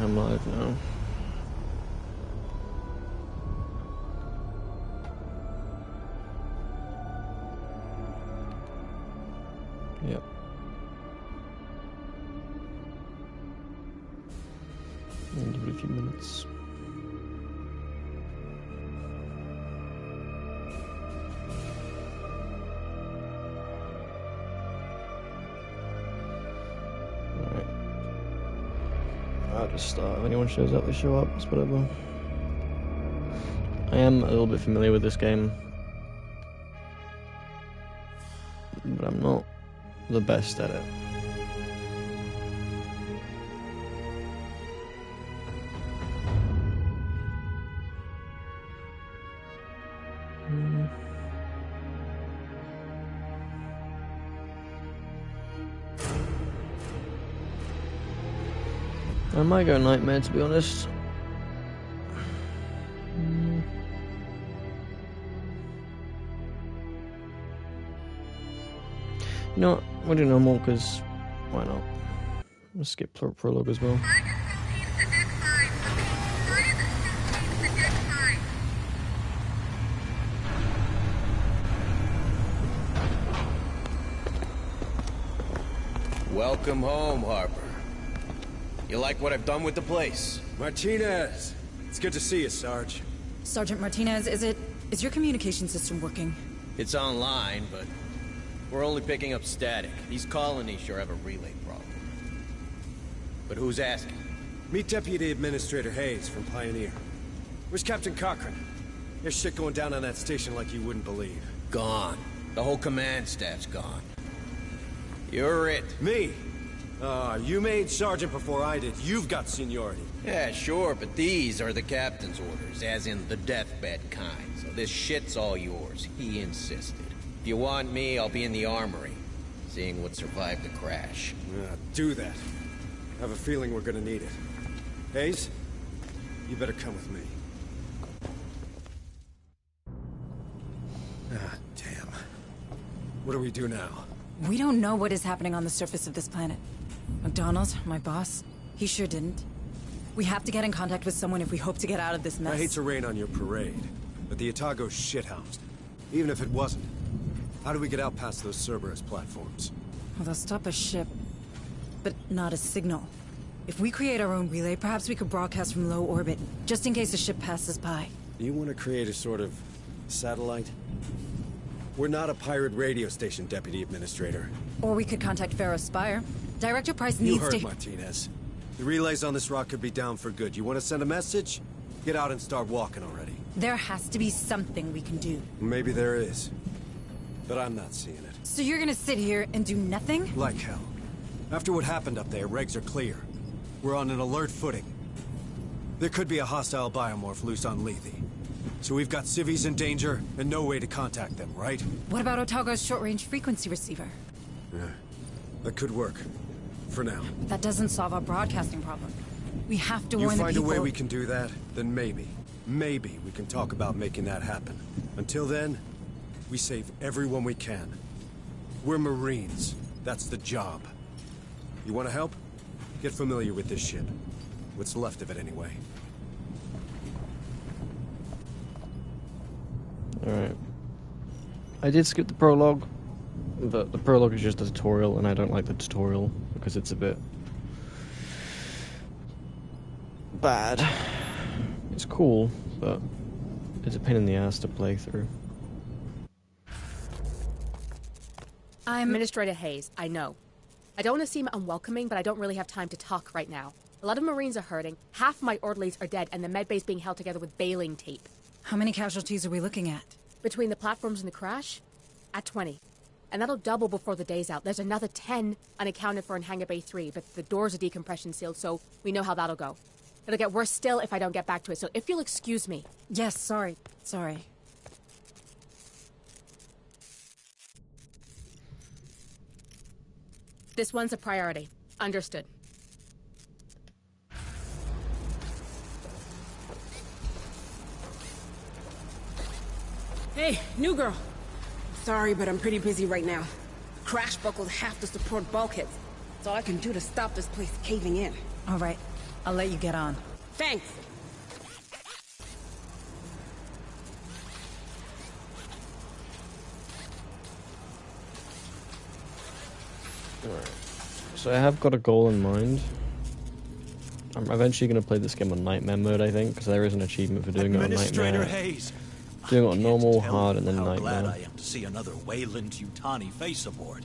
I'm live now. Yep. I'll give it a few minutes. If anyone shows up, they show up. It's whatever. I am a little bit familiar with this game, but I'm not the best at it. I might go Nightmare, to be honest. You know what? We'll do normal, because why not? We'll skip prologue as well. Welcome home, Harper. You like what I've done with the place? Martinez! It's good to see you, Sarge. Sergeant Martinez, is your communication system working? It's online, but we're only picking up static. These colonies sure have a relay problem. But who's asking? Meet Deputy Administrator Hayes from Pioneer. Where's Captain Cochran? There's shit going down on that station like you wouldn't believe. Gone. The whole command staff's gone. You're it. Me? You made Sergeant before I did. You've got seniority. Yeah, sure, but these are the captain's orders, as in the deathbed kind. So this shit's all yours. He insisted. If you want me, I'll be in the armory, seeing what survived the crash. Do that. I have a feeling we're gonna need it. Hayes, you better come with me. Damn. What do we do now? We don't know what is happening on the surface of this planet. McDonald, my boss, he sure didn't. We have to get in contact with someone if we hope to get out of this mess. I hate to rain on your parade, but the Otago's shithoused. Even if it wasn't, how do we get out past those Cerberus platforms? Well, they'll stop a ship, but not a signal. If we create our own relay, perhaps we could broadcast from low orbit, just in case a ship passes by. You want to create a sort of satellite? We're not a pirate radio station, Deputy Administrator. Or we could contact Pharaoh Spire. Director Price needs to— You heard Martinez. The relays on this rock could be down for good. You want to send a message? Get out and start walking already. There has to be something we can do. Maybe there is. But I'm not seeing it. So you're gonna sit here and do nothing? Like hell. After what happened up there, regs are clear. We're on an alert footing. There could be a hostile biomorph loose on Lethe. So we've got civvies in danger and no way to contact them, right? What about Otago's short-range frequency receiver? Yeah, that could work. For now. That doesn't solve our broadcasting problem. We have to warn the people— You find a way we can do that, then maybe we can talk about making that happen. Until then, we save everyone we can. We're Marines. That's the job. You want to help? Get familiar with this ship. What's left of it, anyway. Alright. I did skip the prologue, but the prologue is just a tutorial, and I don't like the tutorial because it's a bit bad. It's cool, but it's a pain in the ass to play through. I'm Administrator Hayes, I know. I don't want to seem unwelcoming, but I don't really have time to talk right now. A lot of Marines are hurting, half my orderlies are dead, and the medbay's being held together with baling tape. How many casualties are we looking at? Between the platforms and the crash? At 20. And that'll double before the day's out. There's another 10 unaccounted for in Hangar Bay 3, but the doors are decompression sealed, so we know how that'll go. It'll get worse still if I don't get back to it, so if you'll excuse me. Yes, sorry. Sorry. This one's a priority. Understood. Hey, new girl. Sorry, but I'm pretty busy right now. Crash buckled half the support bulkheads. That's all I can do to stop this place caving in. All right. I'll let you get on. Thanks. Alright. So I have got a goal in mind. I'm eventually going to play this game on Nightmare mode, I think, because there is an achievement for doing it on Administrator Nightmare. Hayes. Doing it on I can't normal, tell hard, you and then how glad Nightmare. I am to see another Weyland-Yutani face aboard.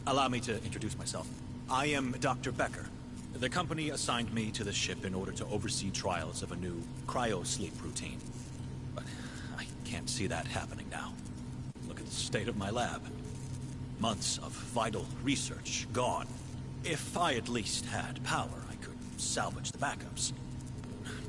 Allow me to introduce myself. I am Dr. Becker. The company assigned me to the ship in order to oversee trials of a new cryo-sleep routine. But I can't see that happening now. Look at the state of my lab. Months of vital research gone. If I at least had power, I could salvage the backups.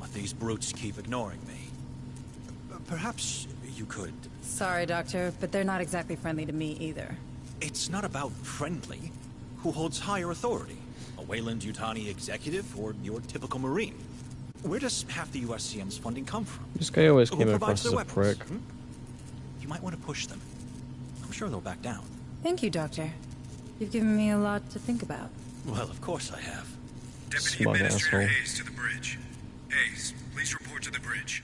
But these brutes keep ignoring me. Perhaps you could... Sorry, Doctor, but they're not exactly friendly to me either. It's not about friendly. Who holds higher authority? A Weyland-Yutani executive or your typical Marine? Where does half the USCM's funding come from? This guy always Who came provides across as the a weapons? prick. You might want to push them. I'm sure they'll back down. Thank you, Doctor. You've given me a lot to think about. Well, of course I have. Deputy Smug Administrator asshole. Hayes to the bridge. Hayes, please report to the bridge.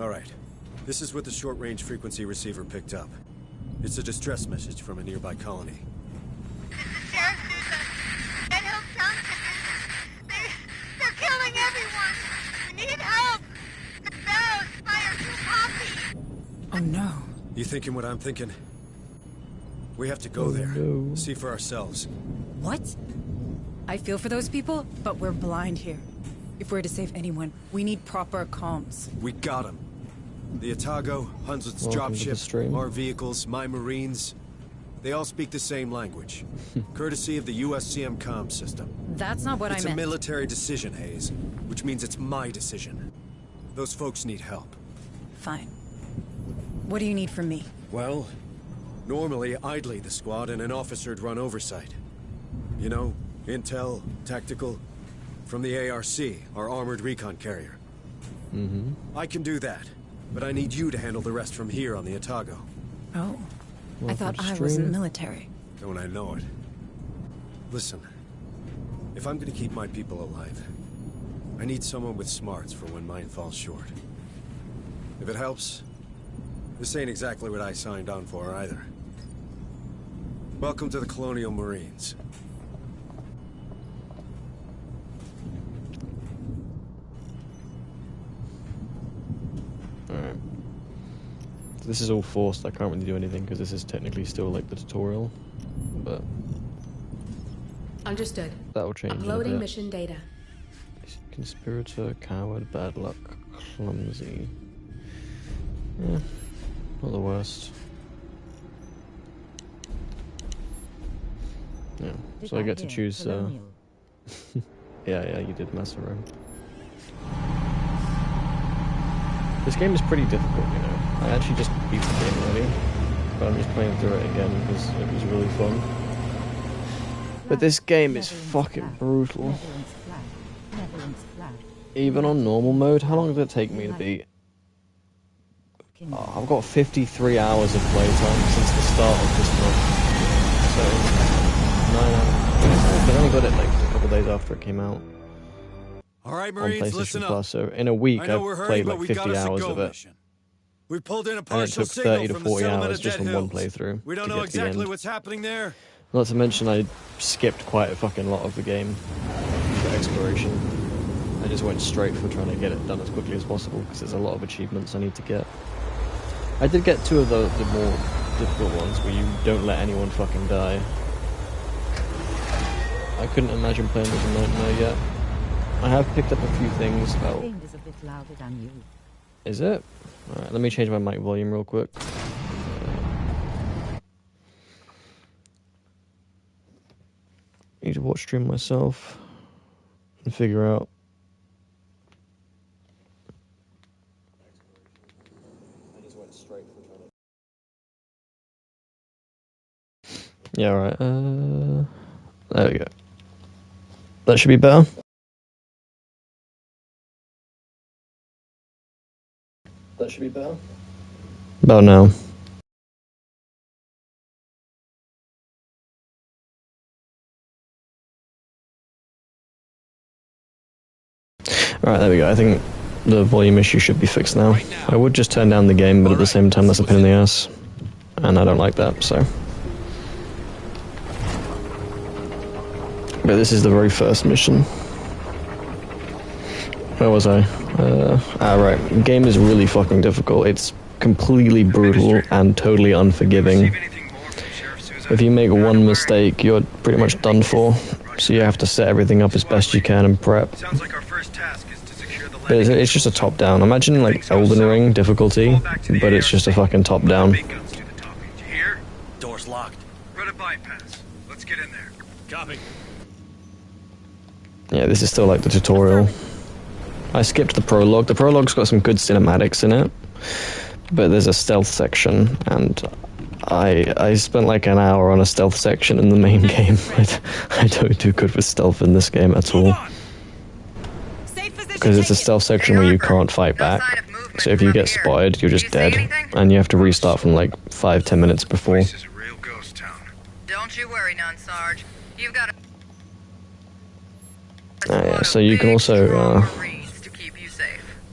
All right. This is what the short-range frequency receiver picked up. It's a distress message from a nearby colony. This is Sheriff Sousa. Red Hook Township. They're killing everyone. We need help. The Barrows fire too poppy. Oh no. You thinking what I'm thinking? We have to go there. no. See for ourselves. What? I feel for those people, but we're blind here. If we're to save anyone, we need proper comms. We got him. The Otago, Hunslet's Welcome to the dropship, stream. our vehicles, my Marines. They all speak the same language. Courtesy of the USCM comm system. That's not what It's I a meant. military decision, Hayes. Which means it's my decision. Those folks need help. Fine. What do you need from me? Well, normally I'd lead the squad and an officer'd run oversight. You know, intel, tactical, from the ARC, our armored recon carrier. I can do that, but I need you to handle the rest from here on the Otago. Oh. I Welcome thought to I stream. wasn't military. Don't I know it? Listen, if I'm gonna keep my people alive, I need someone with smarts for when mine falls short. If it helps, this ain't exactly what I signed on for either. Welcome to the Colonial Marines. Alright. This is all forced, I can't really do anything because this is technically still like the tutorial. But Understood. that'll change in a Uploading bit. mission data. Conspirator, coward, bad luck, clumsy. Yeah, not the worst. Yeah, so I get to choose. Yeah, you did mess around. This game is pretty difficult, you know. I actually just beat the game already, but I'm just playing through it again because it was really fun. But this game is fucking brutal. Even on normal mode, how long did it take me to beat? Oh, I've got 53 hours of playtime since the start of this month. So, 9 hours. I only got it like a couple days after it came out All right, on Marines, PlayStation listen up. Plus. So in a week, I know I've we're hurrying, played but like we 50 got us a hours go of it. mission. We pulled in a And it partial took signal 30 to from the 40 settlement hours of just Dead on one Hills. playthrough We don't to know get to the exactly end. what's happening there. Not to mention, I skipped quite a fucking lot of the game for exploration. I just went straight for trying to get it done as quickly as possible because there's a lot of achievements I need to get. I did get two of the more difficult ones where you don't let anyone fucking die. I couldn't imagine playing with a Nightmare yet. I have picked up a few things about... Is a bit louder than you. Is it? Alright, let me change my mic volume real quick. Need to watch stream myself and figure out. I just went straight for trying to. Yeah, right. There we go. That should be better. That should be better. About now. Alright, there we go. I think the volume issue should be fixed now. I would just turn down the game, but at the same time that's a pain in the ass. And I don't like that, so... But this is the very first mission. Where was I? Right. Game is really fucking difficult. It's completely brutal and totally unforgiving. If you make one mistake, you're pretty much done for. So you have to set everything up as best you can and prep. But it's just a top-down. Imagine like Elden Ring difficulty, but it's just a fucking top-down. Door's locked. Run a bypass. Let's get in there. Copy. Yeah, this is still like the tutorial. I skipped the prologue. The prologue's got some good cinematics in it, but there's a stealth section, and I spent like an hour on a stealth section in the main game. I don't do good with stealth in this game at all. Because it's a stealth section where you can't fight back. So if you get spotted, you're just dead. And you have to restart from like 5-10 minutes before. This is a real ghost town. Don't you worry none, Sarge. You've got a... Yeah, so you can also,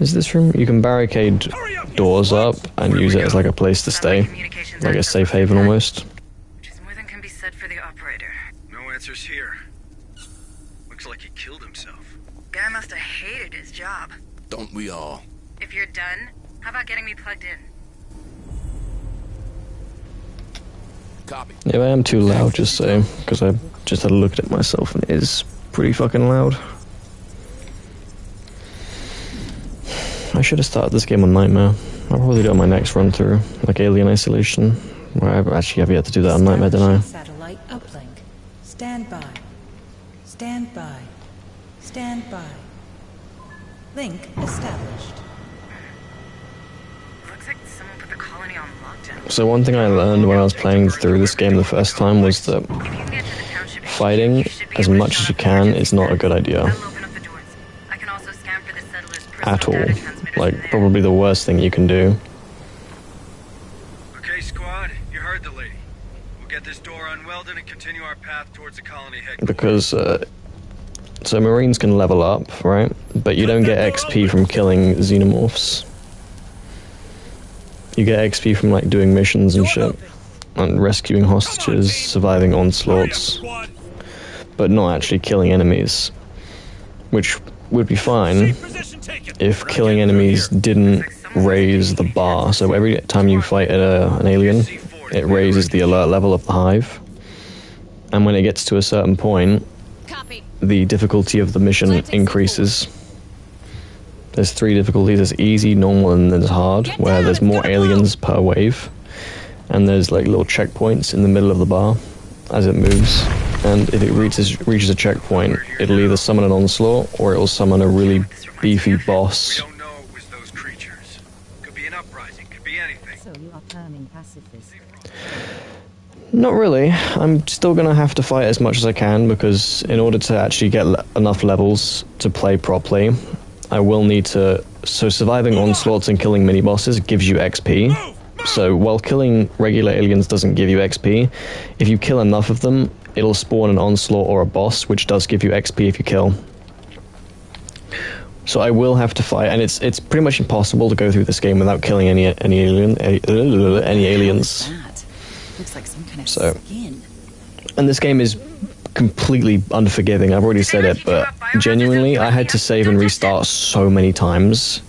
is this room? You can barricade doors up and use it as like a place to stay. Like a safe haven almost. Which is more than can be said for the operator. No answers here. Looks like he killed himself. Guy must have hated his job. Don't we all? If you're done, how about getting me plugged in? Copy. Yeah, I am too loud, just so, because I just had a look at it myself and it is pretty fucking loud. I should have started this game on Nightmare. I'll probably do it on my next run through, like Alien Isolation, where I actually have yet to do that on Nightmare, don't I? Satellite uplink. Stand by. Stand by. Stand by. Link established. Looks like someone put the colony on lockdown. So one thing I learned when I was playing through this game the first time was that fighting as much as you can is not a good idea. At all. Like, probably the worst thing you can do. Okay, squad, you heard the lady. We'll get this door unwelded and continue our path towards the colony headquarters. Because, so Marines can level up, right? But you don't get XP from killing xenomorphs. You get XP from, like, doing missions and shit. And rescuing hostages, surviving onslaughts. But not actually killing enemies. Which would be fine if killing enemies didn't raise the bar. So every time you fight an alien, it raises the alert level of the hive. And when it gets to a certain point, the difficulty of the mission increases. There's 3 difficulties. There's easy, normal, and there's hard, where there's more aliens per wave. And there's like little checkpoints in the middle of the bar as it moves. And if it reaches a checkpoint, it'll either summon an onslaught or it'll summon a really beefy boss. We don't know it was those creatures. Could be an uprising, could be anything. So you are turning pacifist. Not really. I'm still gonna have to fight as much as I can, because in order to actually get enough levels to play properly, I will need to... So surviving onslaughts and killing mini-bosses gives you XP. So while killing regular aliens doesn't give you XP, if you kill enough of them, it'll spawn an onslaught or a boss, which does give you XP if you kill. So I will have to fight, and it's pretty much impossible to go through this game without killing any aliens. Looks like some kind of skin. And this game is completely unforgiving. I've already said it, but genuinely, I had to save and restart so many times.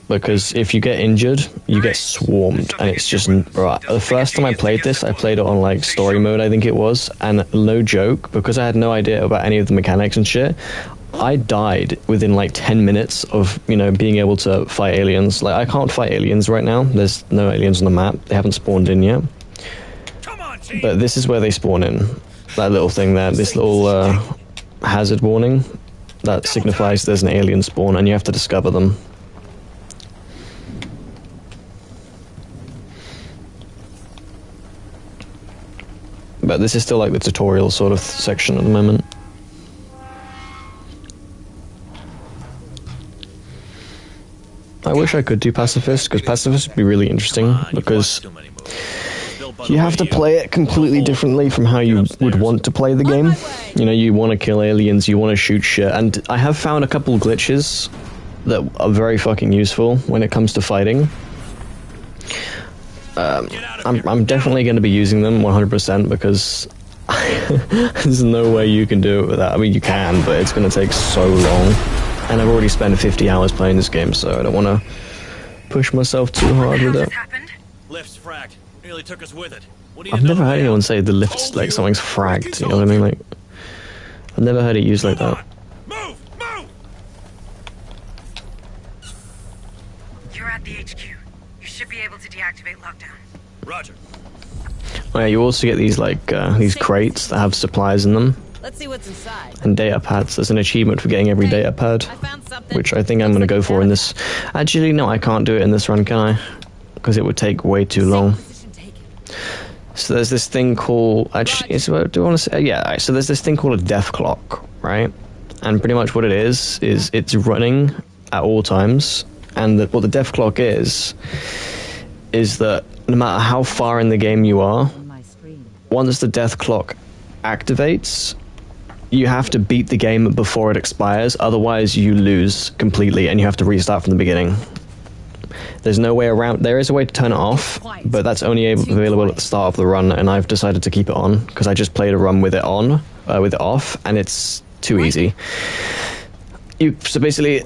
Because if you get injured, you get swarmed, and it's just... Right, the first time I played this, I played it on, like, story mode, I think it was, and no joke, because I had no idea about any of the mechanics and shit, I died within, like, 10 minutes of, you know, being able to fight aliens. Like, I can't fight aliens right now. There's no aliens on the map. They haven't spawned in yet. But this is where they spawn in. That little thing there, this little, hazard warning, that signifies there's an alien spawn, and you have to discover them. But this is still like the tutorial sort of section at the moment. I wish I could do pacifist, because pacifist would be really interesting, because by You the have way, to play it completely differently from how you would want to play the game. You know, you want to kill aliens, you want to shoot shit, and I have found a couple glitches that are very fucking useful when it comes to fighting. I'm definitely going to be using them 100% because there's no way you can do it without. I mean, you can, but it's going to take so long. And I've already spent 50 hours playing this game, so I don't want to push myself too hard with it. Lift's fragged. Nearly took us with it. I've never heard anyone say the lift's like something's fragged, you know what I mean? Like, I've never heard it used like that. You're at the HQ. You should be able to deactivate lockdown. Roger. Oh, yeah, you also get these like these crates that have supplies in them. Let's see what's inside. And data pads. There's an achievement for getting every data pad, which I think I'm going to go for in this. Actually, no, I can't do it in this run, can I? Because it would take way too long. So there's this thing called. Actually, do I want to say? Yeah. So there's this thing called a death clock, right? And pretty much what it is it's running at all times. And what the death clock is that no matter how far in the game you are, once the death clock activates, you have to beat the game before it expires, otherwise you lose completely and you have to restart from the beginning. There's no way around. There is a way to turn it off, but that's only available at the start of the run, and I've decided to keep it on because I just played a run with it on, with it off, and it's too easy. So basically,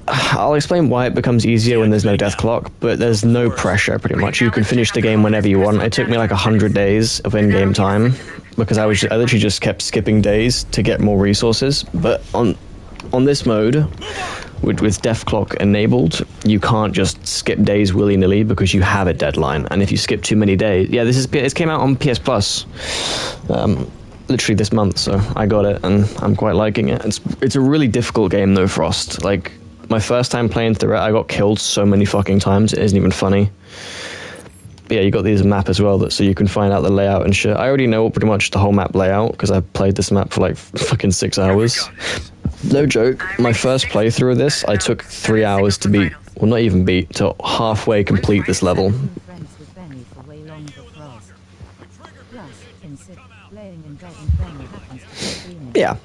I'll explain why it becomes easier when there's no death clock, but there's no pressure pretty much. You can finish the game whenever you want. It took me like 100 days of in-game time because I literally just kept skipping days to get more resources. But on this mode, with death clock enabled, you can't just skip days willy-nilly because you have a deadline. And if you skip too many days, yeah, it came out on PS Plus. Literally this month, so I got it and I'm quite liking it. It's a really difficult game though, Frost. Like, my first time playing through it, I got killed so many fucking times, it isn't even funny. But yeah, you got these map as well, so you can find out the layout and shit. I already know pretty much the whole map layout, because I played this map for like fucking 6 hours. No joke, my first playthrough of this, I took 3 hours to beat, well not even beat, to halfway complete this level. Yeah.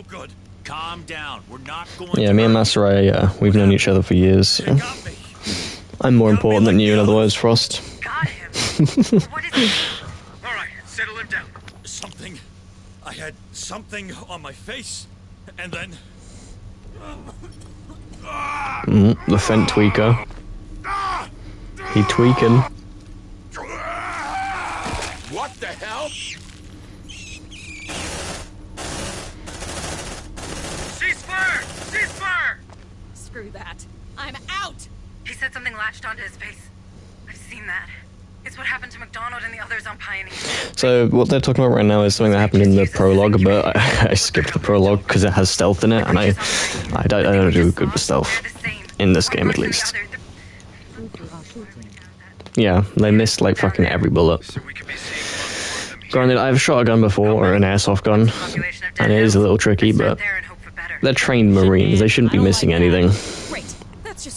Good. Calm down. We're not going. Yeah, me and Masarai, we've known each other for years. So. I'm more important than you, in other words, Frost. Got him. What is it? All right, settle him down. Something. I had something on my face, and then. The Fent tweaker. He tweaking. What the hell? Screw that. I'm out! He said something latched onto his face. I've seen that. It's what happened to McDonald and the others on Pioneer. So what they're talking about right now is something that happened in the prologue, but I skipped the prologue because it has stealth in it, and I don't do good with stealth. In this game, at least. Yeah, they missed like fucking every bullet. Granted, I've shot a gun before, or an airsoft gun, and it is a little tricky, but they're trained Marines, they shouldn't be missing anything.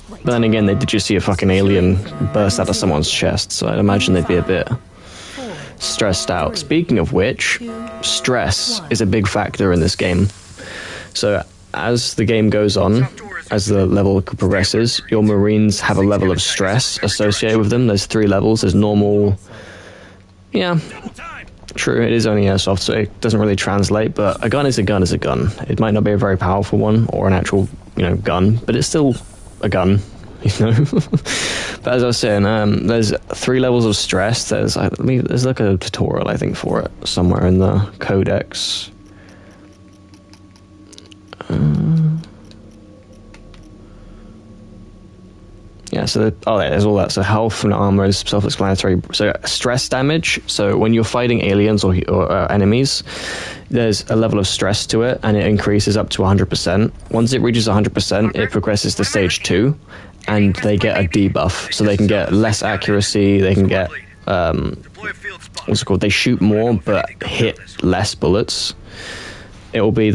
But then again, they did just see a fucking alien burst out of someone's chest, so I'd imagine they'd be a bit stressed out. Speaking of which, stress is a big factor in this game. So as the game goes on, as the level progresses, your Marines have a level of stress associated with them. There's 3 levels. There's normal... Yeah, true, it is only airsoft, so it doesn't really translate, but a gun is a gun is a gun. It might not be a very powerful one, or an actual, gun, but it's still a gun, But as I was saying, there's 3 levels of stress. There's like a tutorial, I think, for it, somewhere in the codex. Yeah, so there's all that. So health and armor is self-explanatory. So stress damage. So when you're fighting aliens or enemies, there's a level of stress to it, and it increases up to 100%. Once it reaches 100%, it progresses to stage 2, and they get a debuff. So they can get less accuracy. They can get what's it called? They shoot more but hit less bullets. It will be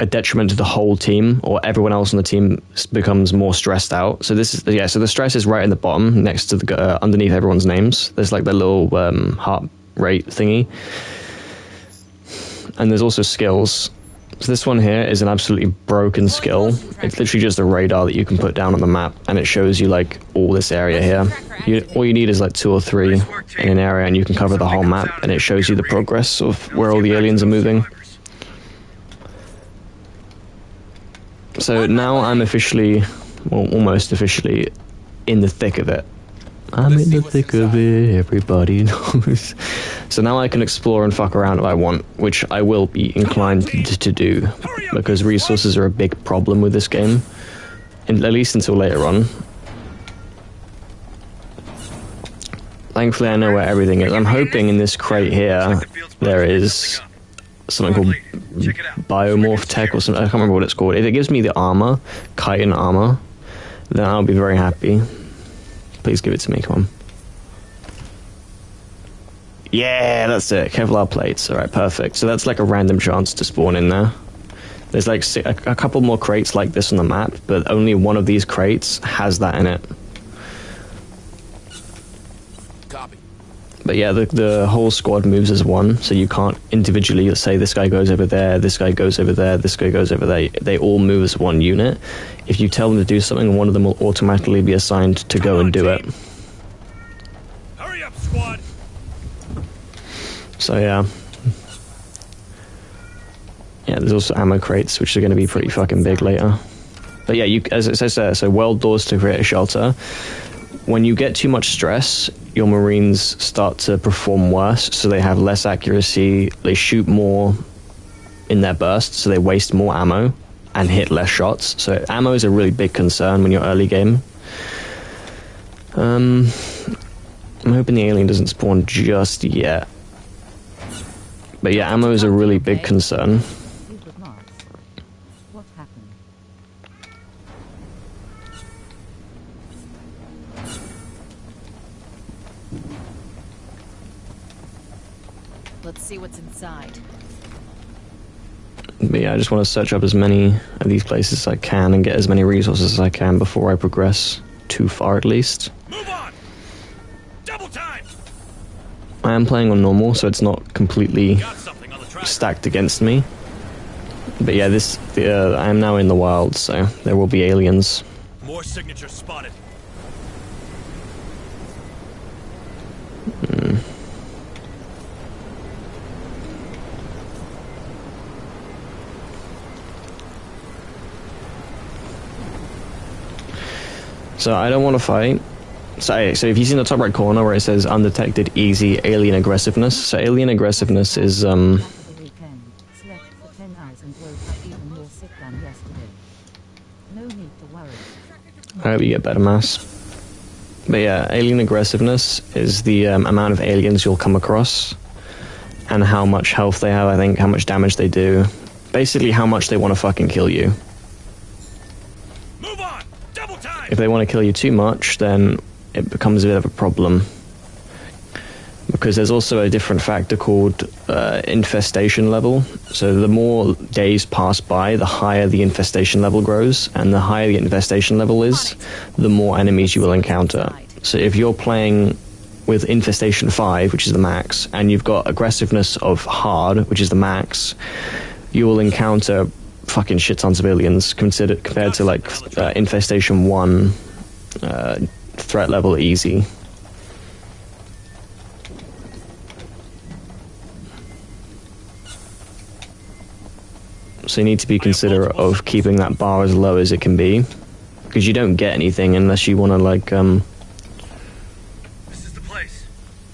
a detriment to the whole team, or everyone else on the team becomes more stressed out. So this is so the stress is right in the bottom next to the underneath everyone's names. There's like the little heart rate thingy, and there's also skills. So this one here is an absolutely broken skill. It's literally just a radar that you can put down on the map, and it shows you like all this area here. All you need is like 2 or 3 in an area, and you can cover the whole map, and it shows you the progress of where all the aliens are moving. So now I'm officially, well, almost officially, in the thick of it. I'm in the thick of it, everybody knows. So now I can explore and fuck around if I want, which I will be inclined to do, because resources are a big problem with this game, at least until later on. Thankfully I know where everything is. I'm hoping in this crate here there is something called biomorph tech or something. I can't remember what it's called. If it gives me the armor, chitin armor, then I'll be very happy. Please give it to me, come on. Yeah, that's it. Kevlar plates. Alright, perfect. So that's like a random chance to spawn in there. There's like a couple more crates like this on the map, but only one of these crates has that in it. Copy. But yeah, the whole squad moves as one, so you can't individually say this guy goes over there, this guy goes over there, this guy goes over there. They all move as one unit. If you tell them to do something, one of them will automatically be assigned to go and do it. Hurry up, squad. So yeah. Yeah, there's also ammo crates, which are going to be pretty fucking big later. But yeah, as it says there, so weld doors to create a shelter. When you get too much stress, your Marines start to perform worse, so they have less accuracy, they shoot more in their bursts, so they waste more ammo and hit less shots. So ammo is a really big concern when you're early game. I'm hoping the alien doesn't spawn just yet. But yeah, ammo is a really big concern. What happened? Let's see what's inside. But yeah, I just want to search up as many of these places as I can and get as many resources as I can before I progress too far at least. Move on. Double time. I am playing on normal, so it's not completely stacked against me. But yeah, I am now in the wild, so there will be aliens. More signatures spotted. So I don't want to fight. So if you see in the top right corner where it says undetected easy alien aggressiveness, so alien aggressiveness is I hope you get better, Mass. But yeah, alien aggressiveness is the amount of aliens you'll come across and how much health they have, I think, how much damage they do. Basically how much they want to fucking kill you. Move on. Double time. If they want to kill you too much, then it becomes a bit of a problem. Because there's also a different factor called infestation level. So the more days pass by, the higher the infestation level grows, and the higher the infestation level is, the more enemies you will encounter. So if you're playing with infestation 5, which is the max, and you've got aggressiveness of hard, which is the max, you will encounter fucking shit tons of aliens compared to like infestation 1 threat level easy. So you need to be considerate of keeping that bar as low as it can be, because you don't get anything unless you want to like This is the place.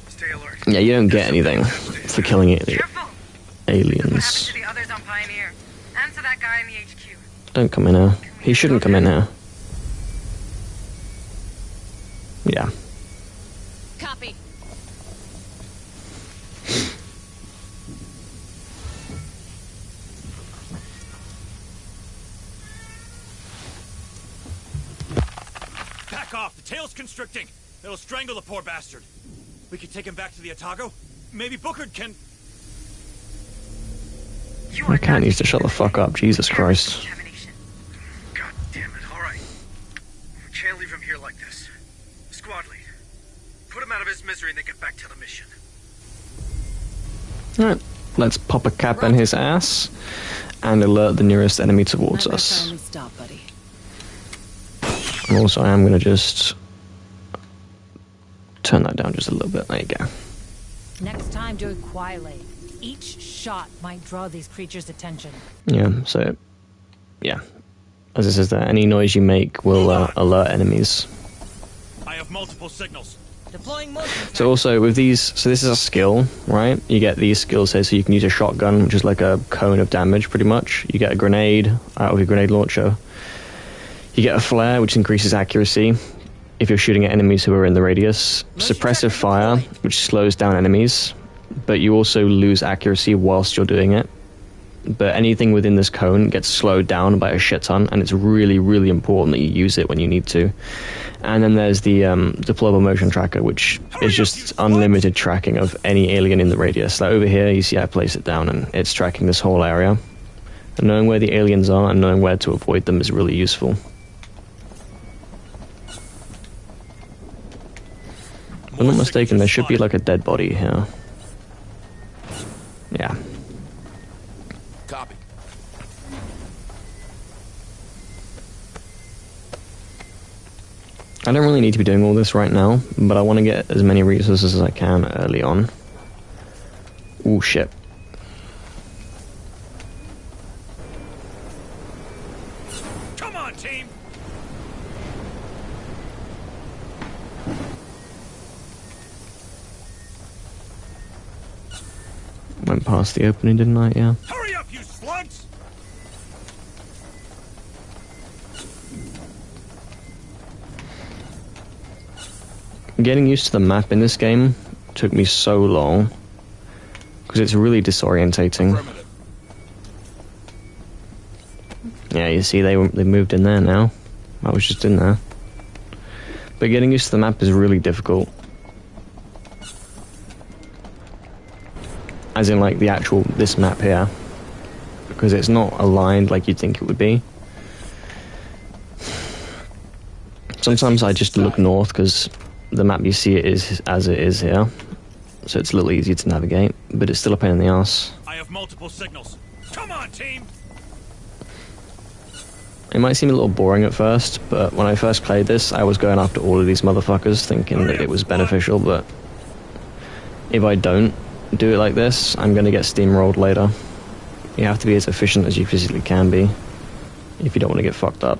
Stay alert. yeah, you don't get anything for killing aliens. What happened to the others on Pioneer? And to that guy in the HQ? Don't come in here. He shouldn't come in here. Yeah. Copy. Back off. The tail's constricting. It'll strangle the poor bastard. We could take him back to the Otago. Maybe Booker can... My cat needs to shut the fuck up, Jesus Christ. God damn it, alright. We can't leave him here like this. Squad lead. Put him out of his misery and then get back to the mission. Alright, let's pop a cap in his ass and alert the nearest enemy towards us. Finally stop, buddy. And also, I am going to just turn that down just a little bit. There you go. Next time, do it quietly. Each shot might draw these creatures' attention. Yeah, so, yeah. As it says there, any noise you make will alert enemies. I have multiple signals. Deploying motion. So also with these, so this is a skill, right? You get these skills here, so you can use a shotgun, which is like a cone of damage, pretty much. You get a grenade out of your grenade launcher. You get a flare, which increases accuracy if you're shooting at enemies who are in the radius. Suppressive fire, which slows down enemies, but you also lose accuracy whilst you're doing it. But anything within this cone gets slowed down by a shit ton, and it's really, really important that you use it when you need to. And then there's the deployable motion tracker, which is just unlimited tracking of any alien in the radius. Like over here, you see I place it down, and it's tracking this whole area. And knowing where the aliens are and knowing where to avoid them is really useful. If I'm not mistaken, there should be like a dead body here. Yeah. Copy. I don't really need to be doing all this right now, but I want to get as many resources as I can early on. Ooh, shit. Come on, team. Went past the opening, didn't I? Yeah. Hurry up, you slugs! Getting used to the map in this game took me so long because it's really disorientating. Yeah, you see, they moved in there now. I was just in there. But getting used to the map is really difficult. As in, like, the actual, this map here. Because it's not aligned like you'd think it would be. Sometimes I just look north because the map you see it is as it is here. So it's a little easier to navigate, but it's still a pain in the ass. I have multiple signals. Come on, team! It might seem a little boring at first, but when I first played this, I was going after all of these motherfuckers thinking that it was beneficial, but if I don't do it like this, I'm gonna get steamrolled later. You have to be as efficient as you physically can be if you don't want to get fucked up.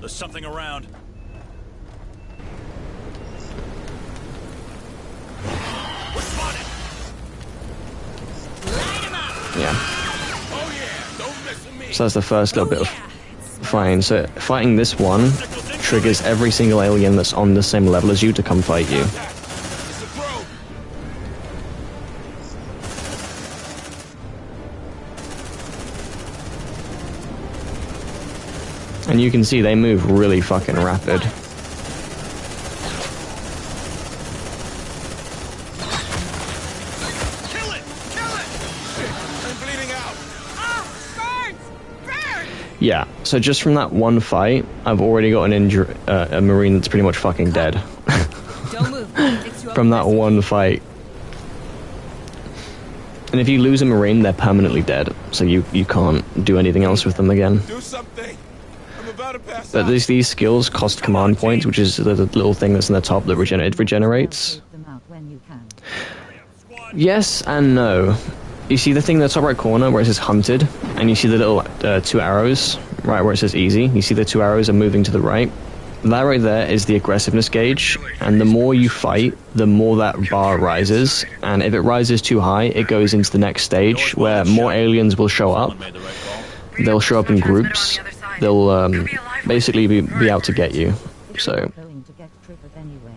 There's something around. We're spotted. Yeah. Oh yeah, don't mess with me. So that's the first little bit of fighting. So fighting this one triggers every single alien that's on the same level as you to come fight you. It's a throw. And you can see they move really fucking rapid. Kill it! Kill it! I'm bleeding out. Yeah, so just from that one fight, I've already got an injury, a Marine that's pretty much fucking dead. Don't move. From that one fight. And if you lose a Marine, they're permanently dead, so you can't do anything else with them again. Do something. I'm about to pass But out. these skills cost command points, which is the little thing that's in the top that regenerates. Them out when you can. Yes and no. You see the thing in the top right corner where it says hunted, and you see the little 2 arrows, right where it says easy. You see the 2 arrows are moving to the right. That right there is the aggressiveness gauge, and the more you fight, the more that bar rises, and if it rises too high, it goes into the next stage, where more aliens will show up. They'll show up in groups. They'll basically be out to get you. So, Going to get triggered anyway.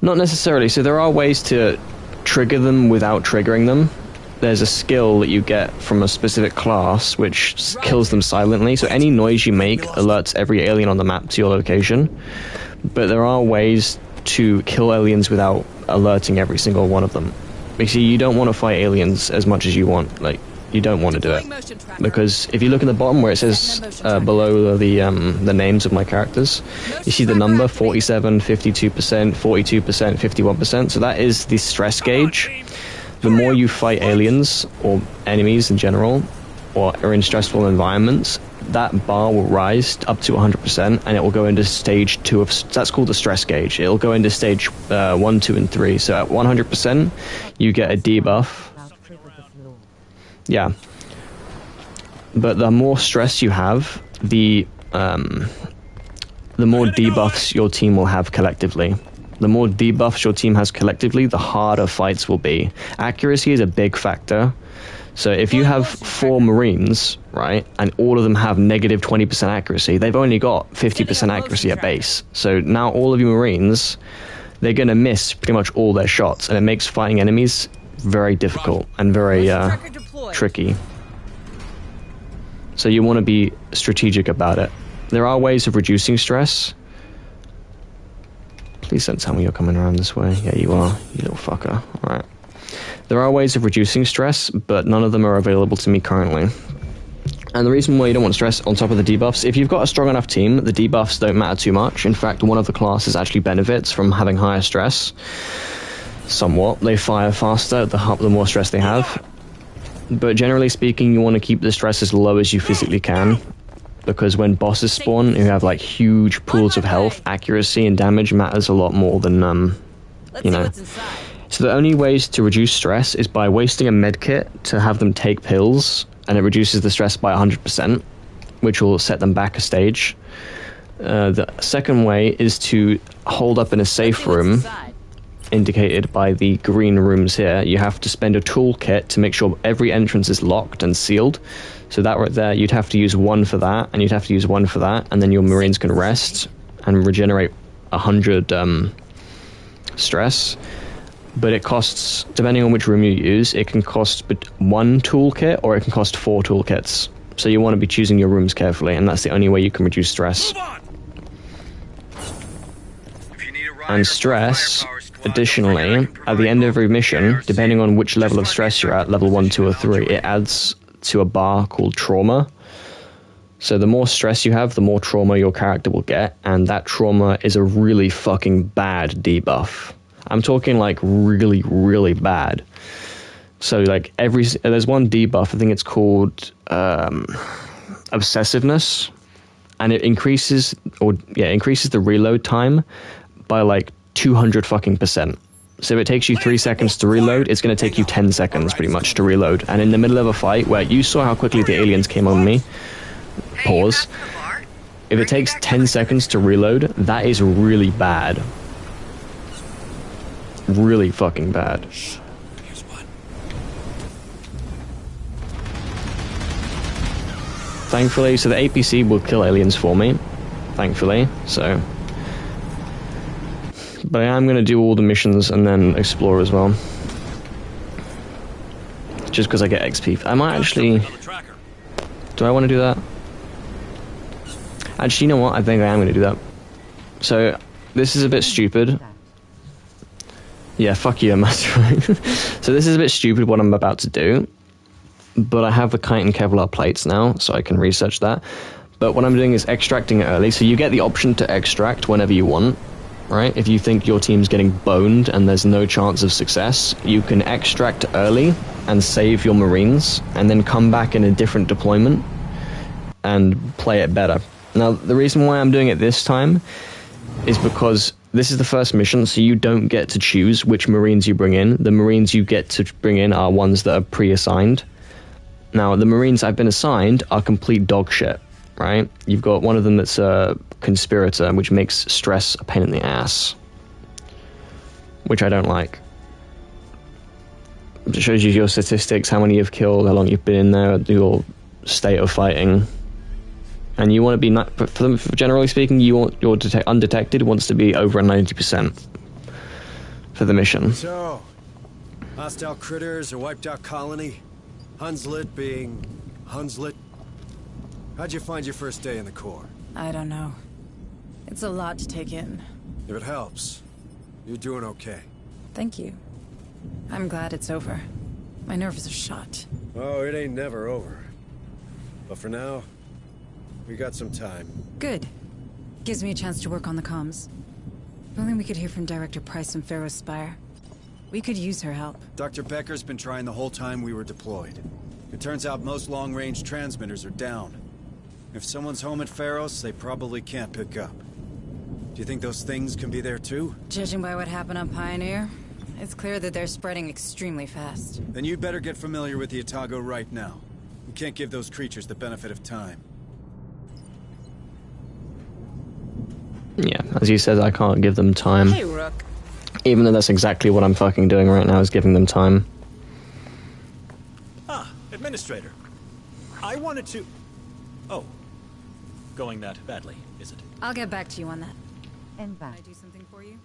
not necessarily. So there are ways to trigger them without triggering them. There's a skill that you get from a specific class which kills them silently. So any noise you make alerts every alien on the map to your location. But there are ways to kill aliens without alerting every single one of them. You see, you don't want to fight aliens as much as you want. Like, you don't want to do it. Because if you look at the bottom where it says below the names of my characters, you see the number 47, 52%, 42%, 51%. So that is the stress gauge. The more you fight aliens or enemies in general, or are in stressful environments, that bar will rise up to 100%, and it will go into stage 2 of... That's called the stress gauge. It'll go into stage 1, 2, and 3. So at 100%, you get a debuff. Yeah. But the more stress you have, the more debuffs your team will have collectively. The more debuffs your team has collectively, the harder fights will be. Accuracy is a big factor. So if you have 4 Marines, right, and all of them have negative 20% accuracy, they've only got 50% accuracy at base. So now all of your Marines, they're going to miss pretty much all their shots, and it makes fighting enemies very difficult and very tricky. So you want to be strategic about it. There are ways of reducing stress. Please don't tell me you're coming around this way. Yeah, you are, you little fucker. Alright. There are ways of reducing stress, but none of them are available to me currently. And the reason why you don't want stress on top of the debuffs, if you've got a strong enough team, the debuffs don't matter too much. In fact, one of the classes actually benefits from having higher stress. Somewhat. They fire faster the more stress they have. But generally speaking, you want to keep the stress as low as you physically can. Because when bosses spawn, who have like huge pools of health, accuracy and damage matters a lot more than, you know. So the only ways to reduce stress is by wasting a medkit to have them take pills, and it reduces the stress by 100%, which will set them back a stage. The second way is to hold up in a safe room, indicated by the green rooms here. You have to spend a toolkit to make sure every entrance is locked and sealed. So that right there, you'd have to use 1 for that, and you'd have to use 1 for that, and then your Marines can rest and regenerate 100 stress. But it costs, depending on which room you use, it can cost 1 toolkit or it can cost 4 toolkits. So you want to be choosing your rooms carefully, and that's the only way you can reduce stress. And stress, additionally, at the end of every mission, depending on which level of stress you're at, level 1, 2, or 3, it adds to a bar called trauma. So the more stress you have, the more trauma your character will get, and that trauma is a really fucking bad debuff. I'm talking like really, really bad. So like there's one debuff, I think it's called obsessiveness, and it increases the reload time by like 200%. So if it takes you 3 seconds to reload, it's going to take you 10 seconds pretty much to reload. And in the middle of a fight where you saw how quickly the aliens came on me, pause, if it takes 10 seconds to reload, that is really bad. Really fucking bad. Thankfully, so the APC will kill aliens for me, thankfully, so. But I am going to do all the missions and then explore as well. Just because I get XP. I might actually... Do I want to do that? Actually, you know what? I think I am going to do that. So, this is a bit stupid. Yeah, fuck you, Master. So this is a bit stupid what I'm about to do. But I have the chitin Kevlar plates now, so I can research that. But what I'm doing is extracting it early. So you get the option to extract whenever you want, right? If you think your team's getting boned and there's no chance of success, you can extract early and save your Marines, and then come back in a different deployment and play it better. Now, the reason why I'm doing it this time is because this is the first mission, so you don't get to choose which Marines you bring in. The Marines you get to bring in are ones that are pre-assigned. Now, the Marines I've been assigned are complete dog shit, right? You've got one of them that's a conspirator, which makes stress a pain in the ass, which I don't like. It shows you your statistics, how many you've killed, how long you've been in there, your state of fighting. And you want to be, generally speaking, you want your undetected wants to be over 90% for the mission. So, hostile critters or wiped out colony? Hunslet being Hunslet? How'd you find your first day in the Corps? I don't know. It's a lot to take in. If it helps, you're doing okay. Thank you. I'm glad it's over. My nerves are shot. Oh, it ain't never over. But for now, we got some time. Good. Gives me a chance to work on the comms. If only we could hear from Director Price from Pharaoh's Spire. We could use her help. Dr. Becker's been trying the whole time we were deployed. It turns out most long-range transmitters are down. If someone's home at Pharaoh's, they probably can't pick up. Do you think those things can be there too? Judging by what happened on Pioneer, it's clear that they're spreading extremely fast. Then you'd better get familiar with the Otago right now. We can't give those creatures the benefit of time. Yeah, as you said, I can't give them time. Hey, Rook. Even though that's exactly what I'm fucking doing right now, is giving them time. Ah, Administrator. I wanted to... Oh. Going that badly, is it? I'll get back to you on that. And back. Can I do something for you?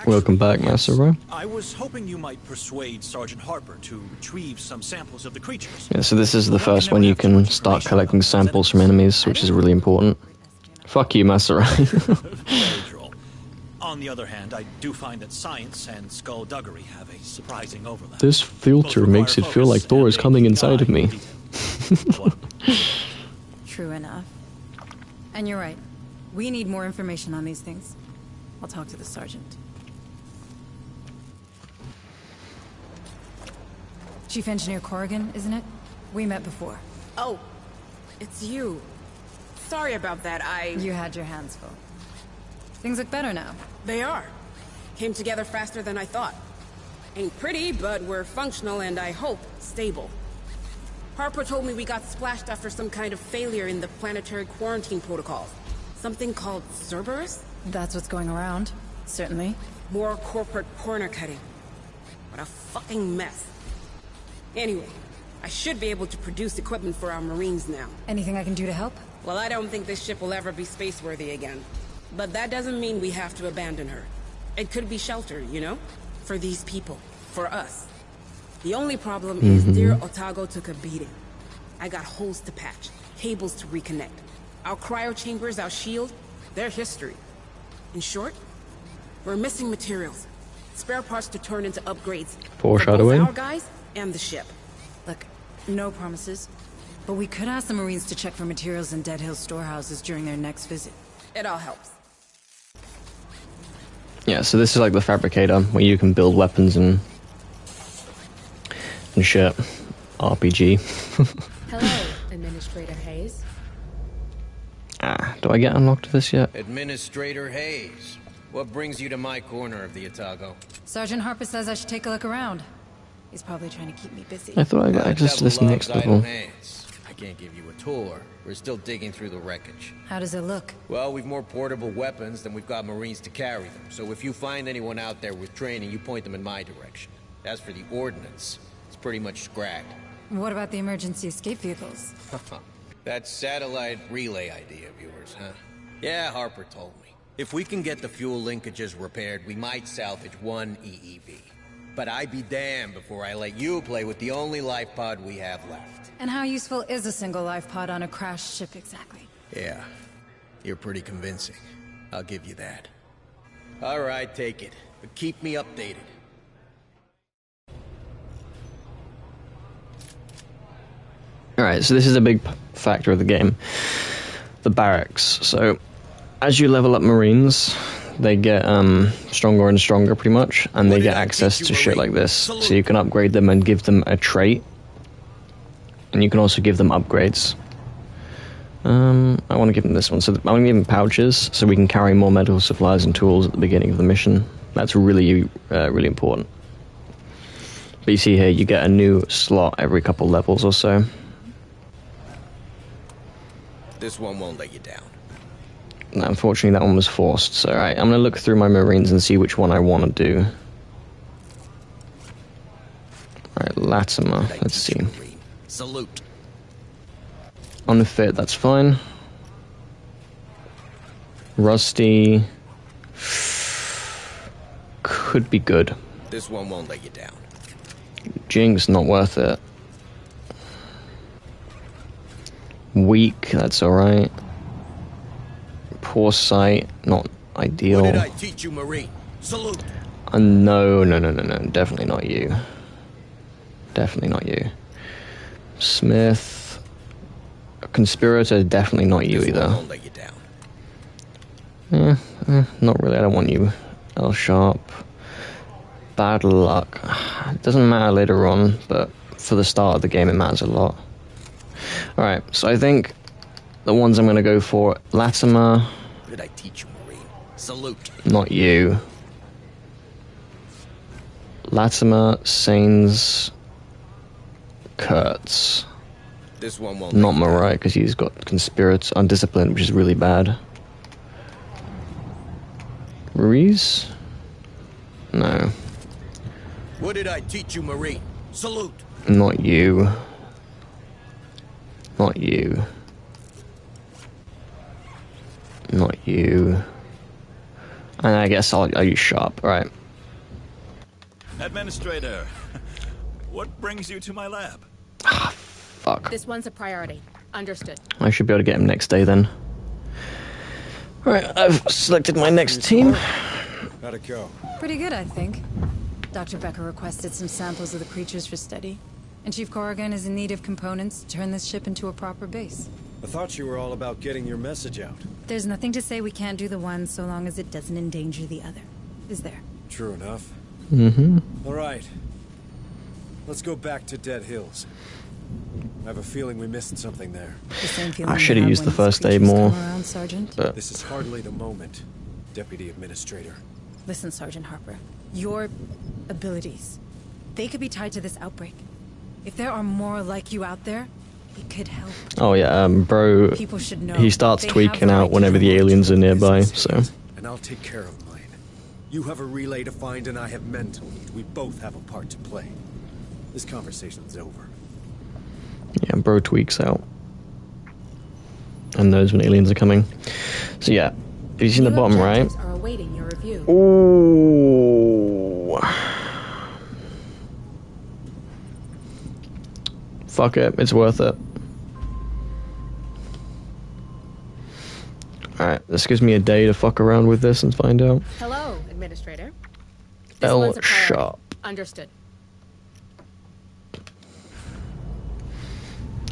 Welcome back, Master Bro. I was hoping you might persuade Sergeant Harper to retrieve some samples of the creatures. Yeah, so this is the first one you can start collecting samples from enemies, which is really important. Fuck you, Master Ray. Very droll. On the other hand, I do find that science and skullduggery have a surprising overlap. This filter makes it feel like Thor is coming inside of me. True enough. And you're right. We need more information on these things. I'll talk to the sergeant. Chief Engineer Corrigan, isn't it? We met before. Oh, it's you. Sorry about that, You had your hands full. Things look better now. They are. Came together faster than I thought. Ain't pretty, but we're functional and I hope stable. Harper told me we got splashed after some kind of failure in the planetary quarantine protocols. Something called Cerberus? That's what's going around. Certainly. More corporate corner cutting. What a fucking mess. Anyway, I should be able to produce equipment for our Marines now. Anything I can do to help? Well, I don't think this ship will ever be spaceworthy again. But that doesn't mean we have to abandon her. It could be shelter, you know? For these people. For us. The only problem is dear Otago took a beating. I got holes to patch, cables to reconnect. Our cryo chambers, our shield, they're history. In short, we're missing materials. Spare parts to turn into upgrades. Foreshadowing. For both our guys and the ship. Look, no promises. But we could ask the Marines to check for materials in Dead Hill storehouses during their next visit. It all helps. Yeah, so this is like the fabricator, where you can build weapons and shit. RPG. Hello, Administrator Hayes. Do I get unlocked to this yet? Administrator Hayes. What brings you to my corner of the Otago? Sergeant Harper says I should take a look around. He's probably trying to keep me busy. I thought I got access to this next level. I can't give you a tour. We're still digging through the wreckage. How does it look? Well, we've more portable weapons than we've got Marines to carry them. So if you find anyone out there with training, you point them in my direction. As for the ordnance, it's pretty much scragged. What about the emergency escape vehicles? That satellite relay idea of yours, huh? Yeah, Harper told me. If we can get the fuel linkages repaired, we might salvage one EEV. But I'd be damned before I let you play with the only life pod we have left. And how useful is a single life pod on a crashed ship exactly? Yeah, you're pretty convincing. I'll give you that. All right, take it. But keep me updated. Alright, so this is a big factor of the game. The barracks. So, as you level up Marines, they get stronger and stronger pretty much, and they get access to shit like this. So you can upgrade them and give them a trait. And you can also give them upgrades. I want to give them this one. So I'm going to give them pouches, so we can carry more medical supplies and tools at the beginning of the mission. That's really, really important. But you see here, you get a new slot every couple levels or so. This one won't let you down. No, unfortunately, that one was forced. So, alright, I'm going to look through my Marines and see which one I want to do. Alright, Latimer. Let's see. Salute. Unfit, that's fine. Rusty. Could be good. This one won't let you down. Jinx, not worth it. Weak, that's alright. Poor sight, not ideal. What did I teach you, Marine? Salute. No, definitely not you. Definitely not you. Smith, conspirator, definitely not you either. Won't let you down. Not really. I don't want you. L sharp. Bad luck. It doesn't matter later on, but for the start of the game, it matters a lot. All right, so I think the ones I'm gonna go for: Latimer. What did I teach you, Marine? Salute. Not you. Latimer, Sains, Kurtz. This one won't. Not Mariah, because he's got conspirator, undisciplined, which is really bad. Ruiz? No. What did I teach you, Marine? Salute. Not you. Not you. Not you. And I guess I'll use Sharp. Alright. Administrator, what brings you to my lab? Fuck. This one's a priority. Understood. I should be able to get him next day then. Alright, I've selected my next team. How'd it go? Pretty good, I think. Dr. Becker requested some samples of the creatures for study, and Chief Corrigan is in need of components to turn this ship into a proper base. I thought you were all about getting your message out. There's nothing to say we can't do the one so long as it doesn't endanger the other. Is there? True enough. Mm-hmm. All right. Let's go back to Dead Hills. I have a feeling we missed something there. The same feeling I should have used the first aid creatures more. come around, Sergeant. But This is hardly the moment, Deputy Administrator. Listen, Sergeant Harper. Your abilities, they could be tied to this outbreak. If there are more like you out there, it could help. oh yeah, bro. People should know He starts they tweaking have the out right whenever to the do aliens are nearby. So And I'll take care of mine. You have a relay to find and I have men to lead. We both have a part to play. This conversation's over. yeah, bro tweaks out and knows when aliens are coming. So yeah, have you seen the New bottom right? objectives are awaiting your review. Ooh. Fuck it, it's worth it. Alright, this gives me a day to fuck around with this and find out. Hello, Administrator. This L one's a priority. sharp. Understood.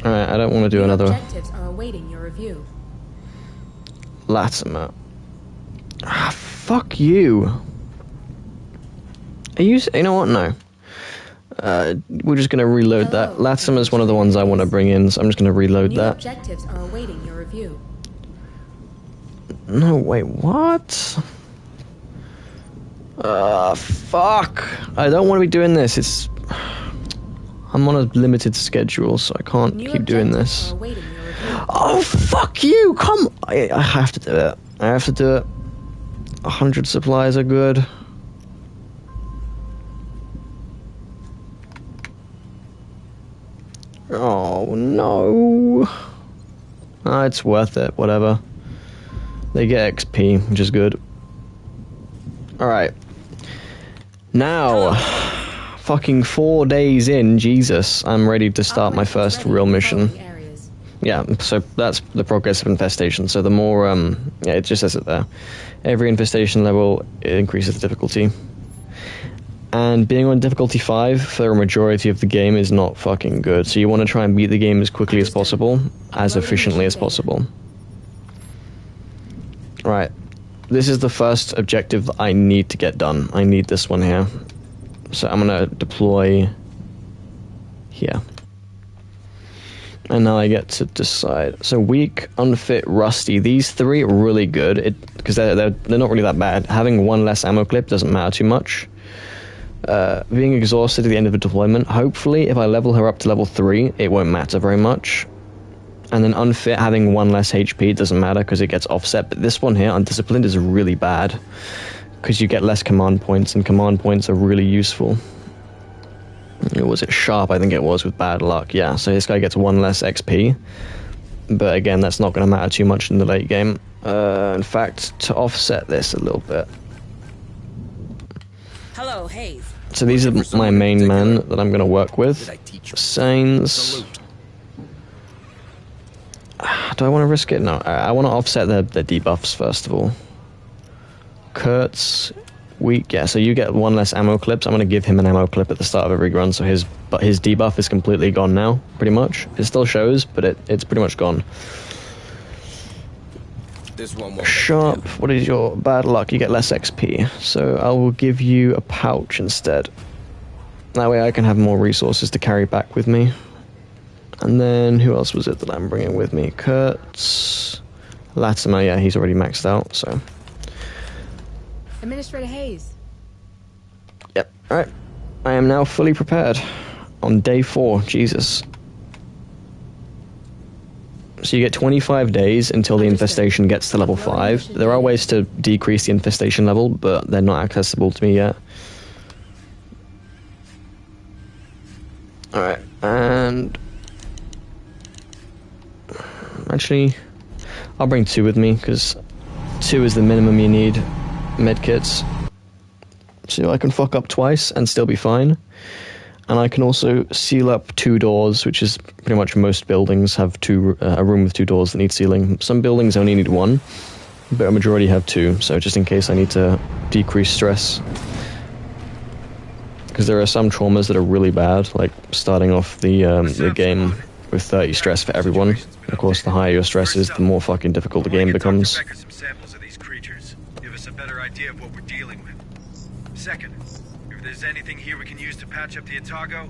Alright, I don't want to do New another objectives are awaiting your review. Latimer. Fuck you. Are you know what? No. We're just gonna reload that. Latimer is one of the ones I want to bring in, so I'm just gonna reload New that. objectives are awaiting your review. No, wait, what? Fuck. I don't want to be doing this. I'm on a limited schedule, so I can't New keep doing objectives this. are awaiting your review. Oh, fuck you! Come! I have to do it. I have to do it. 100 supplies are good. Oh, no. It's worth it, whatever. They get XP, which is good. Alright. Now, fucking 4 days in, Jesus, I'm ready to start my first real mission. Yeah, so that's the progress of infestation. So the more, yeah, it just says it there. Every infestation level, it increases the difficulty. And being on difficulty 5 for a majority of the game is not fucking good. So you want to try and beat the game as quickly as possible, as efficiently as possible. Right. This is the first objective that I need to get done. I need this one here. So I'm going to deploy here. And now I get to decide. So weak, unfit, rusty. These three are really good because they're not really that bad. Having one less ammo clip doesn't matter too much. Being exhausted at the end of a deployment. Hopefully, if I level her up to level 3, it won't matter very much. And then unfit, having one less HP doesn't matter because it gets offset. But this one here, undisciplined, is really bad because you get less command points, and command points are really useful. Was it sharp? I think it was with bad luck. Yeah, so this guy gets one less XP. But again, that's not going to matter too much in the late game. In fact, to offset this a little bit. Hello, Hayes. So these are my main men that I'm going to work with. Sains. Do I want to risk it? No, I want to offset the debuffs first of all. Kurtz, weak. Yeah, so you get 1 less ammo clips. I'm going to give him an ammo clip at the start of every run, so his debuff is completely gone now, pretty much. It still shows, but it's pretty much gone. This one won't Sharp, what is your bad luck? You get less XP, so I will give you a pouch instead. That way I can have more resources to carry back with me. And then, who else was it that I'm bringing with me? Kurtz, Latimer, yeah, he's already maxed out, so... Administrator Hayes. Yep, alright. I am now fully prepared. On day 4, Jesus. So you get 25 days until the infestation gets to level 5. There are ways to decrease the infestation level, but they're not accessible to me yet. Alright, and... Actually, I'll bring 2 with me, because 2 is the minimum you need. Medkits. So I can fuck up twice and still be fine. And I can also seal up 2 doors, which is pretty much most buildings have a room with 2 doors that need sealing. Some buildings only need 1, but a majority have 2, so just in case I need to decrease stress. Because there are some traumas that are really bad, like starting off the game with 30 stress for everyone. Of course, the higher your stress is, the more fucking difficult the game becomes. Becker some samples of these creatures. Give us a better idea of what we're dealing with. Second, if there's anything here we can use to patch up the Otago,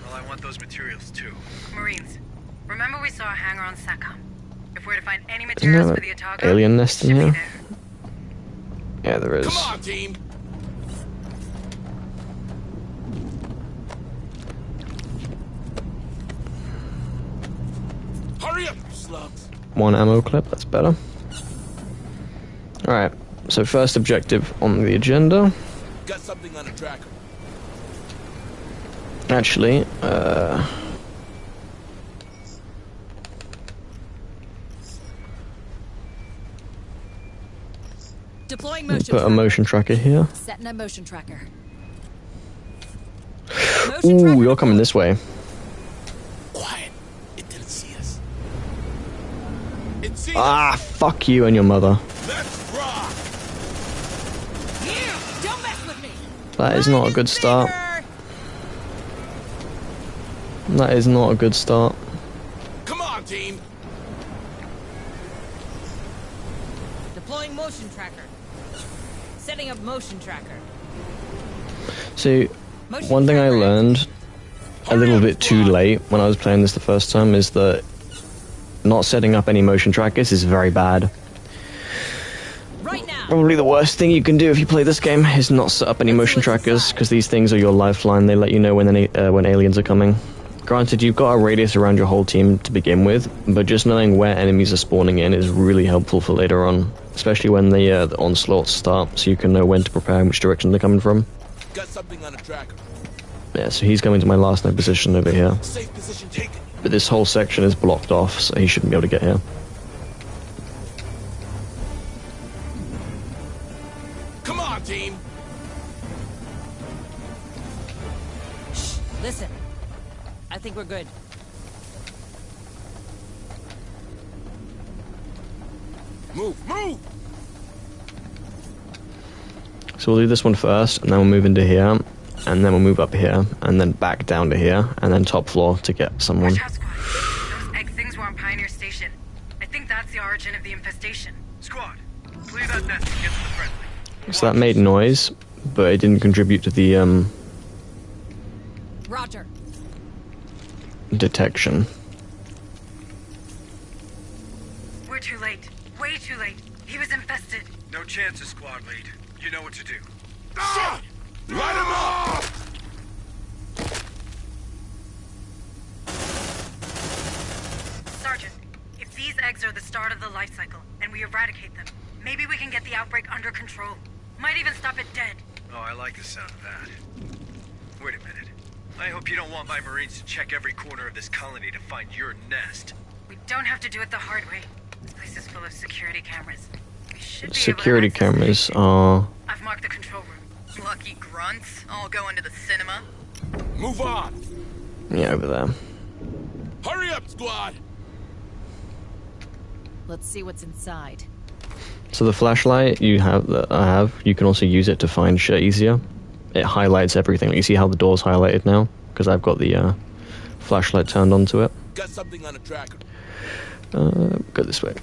well, I want those materials too. Marines, remember we saw a hangar on Satcom. If we're to find any Isn't materials there for the an Otago, alien nest in should be here? there. Yeah, there is. Come on, team. Hurry up, slugs. 1 ammo clip, that's better. Alright, so first objective on the agenda. Got something on a tracker. Actually, Deploying motion put a motion tracker here. Setting a motion tracker. Ooh, you're coming this way. Quiet. It didn't see us. It sees Ah, fuck you and your mother. Let's rock. You! Don't mess with me! That is not a good start. That is not a good start. Come on, team. Deploying motion tracker. Setting up motion tracker. See, one thing I learned a little bit too late when I was playing this the first time is that not setting up any motion trackers is very bad. Right now. Probably the worst thing you can do if you play this game is not set up any motion trackers, because these things are your lifeline. They let you know when aliens are coming. Granted, you've got a radius around your whole team to begin with, but just knowing where enemies are spawning in is really helpful for later on, especially when the onslaughts start, so you can know when to prepare and which direction they're coming from. Got something on a tracker. Yeah, so he's coming to my last known position over here. Safe position taken. But this whole section is blocked off, so he shouldn't be able to get here. Come on, team. Shh, listen. I think we're good. Move, move. So we'll do this one first, and then we'll move into here, and then we'll move up here, and then back down to here, and then top floor to get someone. Watch out, squad. Those egg things were on Pioneer Station. I think that's the origin of the infestation. Squad, clear that nest and get to the friendly. So that made noise, but it didn't contribute to the Roger. detection. We're too late. Way too late. He was infested. No chances, squad lead. You know what to do. Ah! Light him up! Sergeant, if these eggs are the start of the life cycle, and we eradicate them, maybe we can get the outbreak under control. Might even stop it dead. Oh, I like the sound of that. Wait a minute. I hope you don't want my Marines to check every corner of this colony to find your nest. We don't have to do it the hard way. This place is full of security cameras. We should be Security able to access cameras are... I've marked the control room. Lucky grunts, all going to the cinema. Move on. yeah, over there. Hurry up, squad. Let's see what's inside. So the flashlight you have that I have, you can also use it to find shit easier. It highlights everything. You see how the door's highlighted now? Because I've got the flashlight turned onto it. Got something on the tracker. Go this way.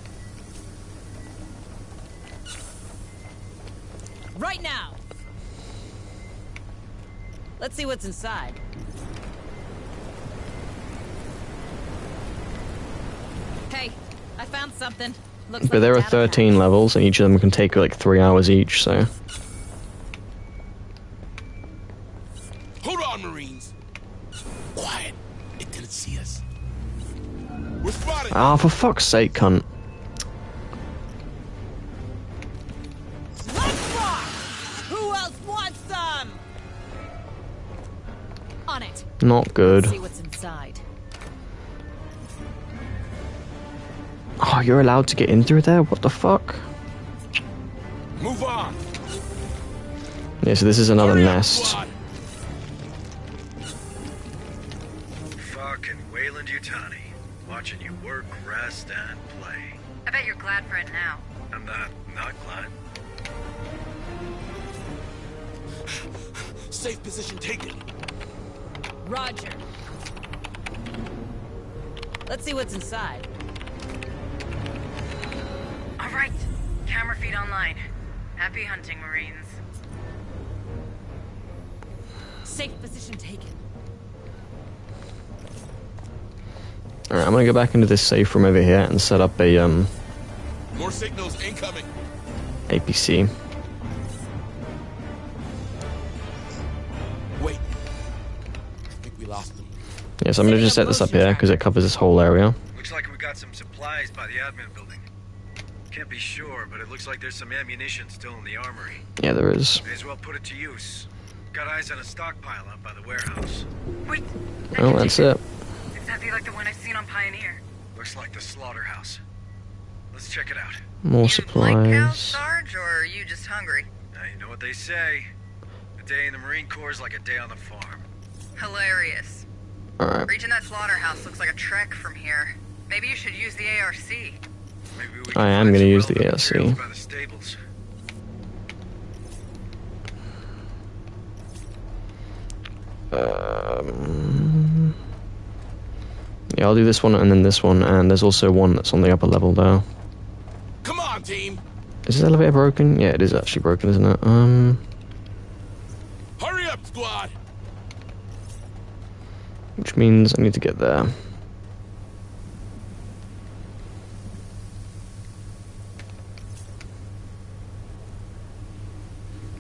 Right now! Let's see what's inside. Hey, I found something. Looks But like there a are data 13 levels, and each of them can take like 3 hours each, so... Hold on, Marines. Quiet. It didn't see us. We're spotted. Ah, for fuck's sake, cunt. Let's rock! Who else wants some? On it. Not good. Let's see what's inside. Oh, you're allowed to get in through there? What the fuck? Move on. Yeah, so this is another nest. Fucking Wayland Yutani. Watching you work, rest, and play. I bet you're glad for it now. I'm not glad. Safe position taken. Roger. Let's see what's inside. All right. Camera feed online. Happy hunting, Marines. Safe position taken. Alright, I'm gonna go back into this safe room over here and set up a, More signals incoming. APC. Wait. I think we lost them. Yeah, so I'm gonna just set this up here, because it covers this whole area. Looks like we got some supplies by the admin building. Can't be sure, but it looks like there's some ammunition still in the armory. Yeah, there is. May as well put it to use. Got eyes on a stockpile out by the warehouse. Wait. Oh, that's it. Exactly like the one I've seen on Pioneer. Looks like the slaughterhouse. Let's check it out. More Like cows, supplies. Sarge, or are you just hungry? Now, you know what they say. A day in the Marine Corps is like a day on the farm. Hilarious. Alright. Reaching that slaughterhouse looks like a trek from here. Maybe you should use the ARC. Maybe we I can am find gonna some use the relevant ARC. materials by the stables. Yeah, I'll do this one and then this one, and there's also one that's on the upper level there. Come on, team. Is this elevator broken? Yeah, it is actually broken, isn't it? Hurry up, squad. Which means I need to get there.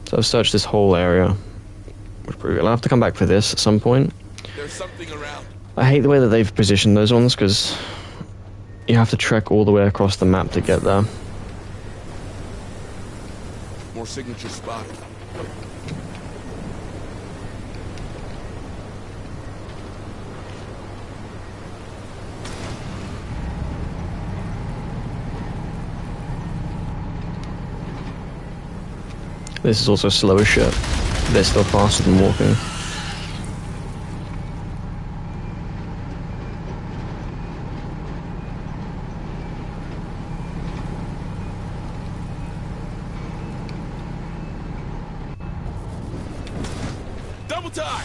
So I've searched this whole area. I'll have to come back for this at some point. There's something around. I hate the way that they've positioned those ones, because you have to trek all the way across the map to get there. More signature spotted. This is also slow as shit. They're still faster than walking. Double time.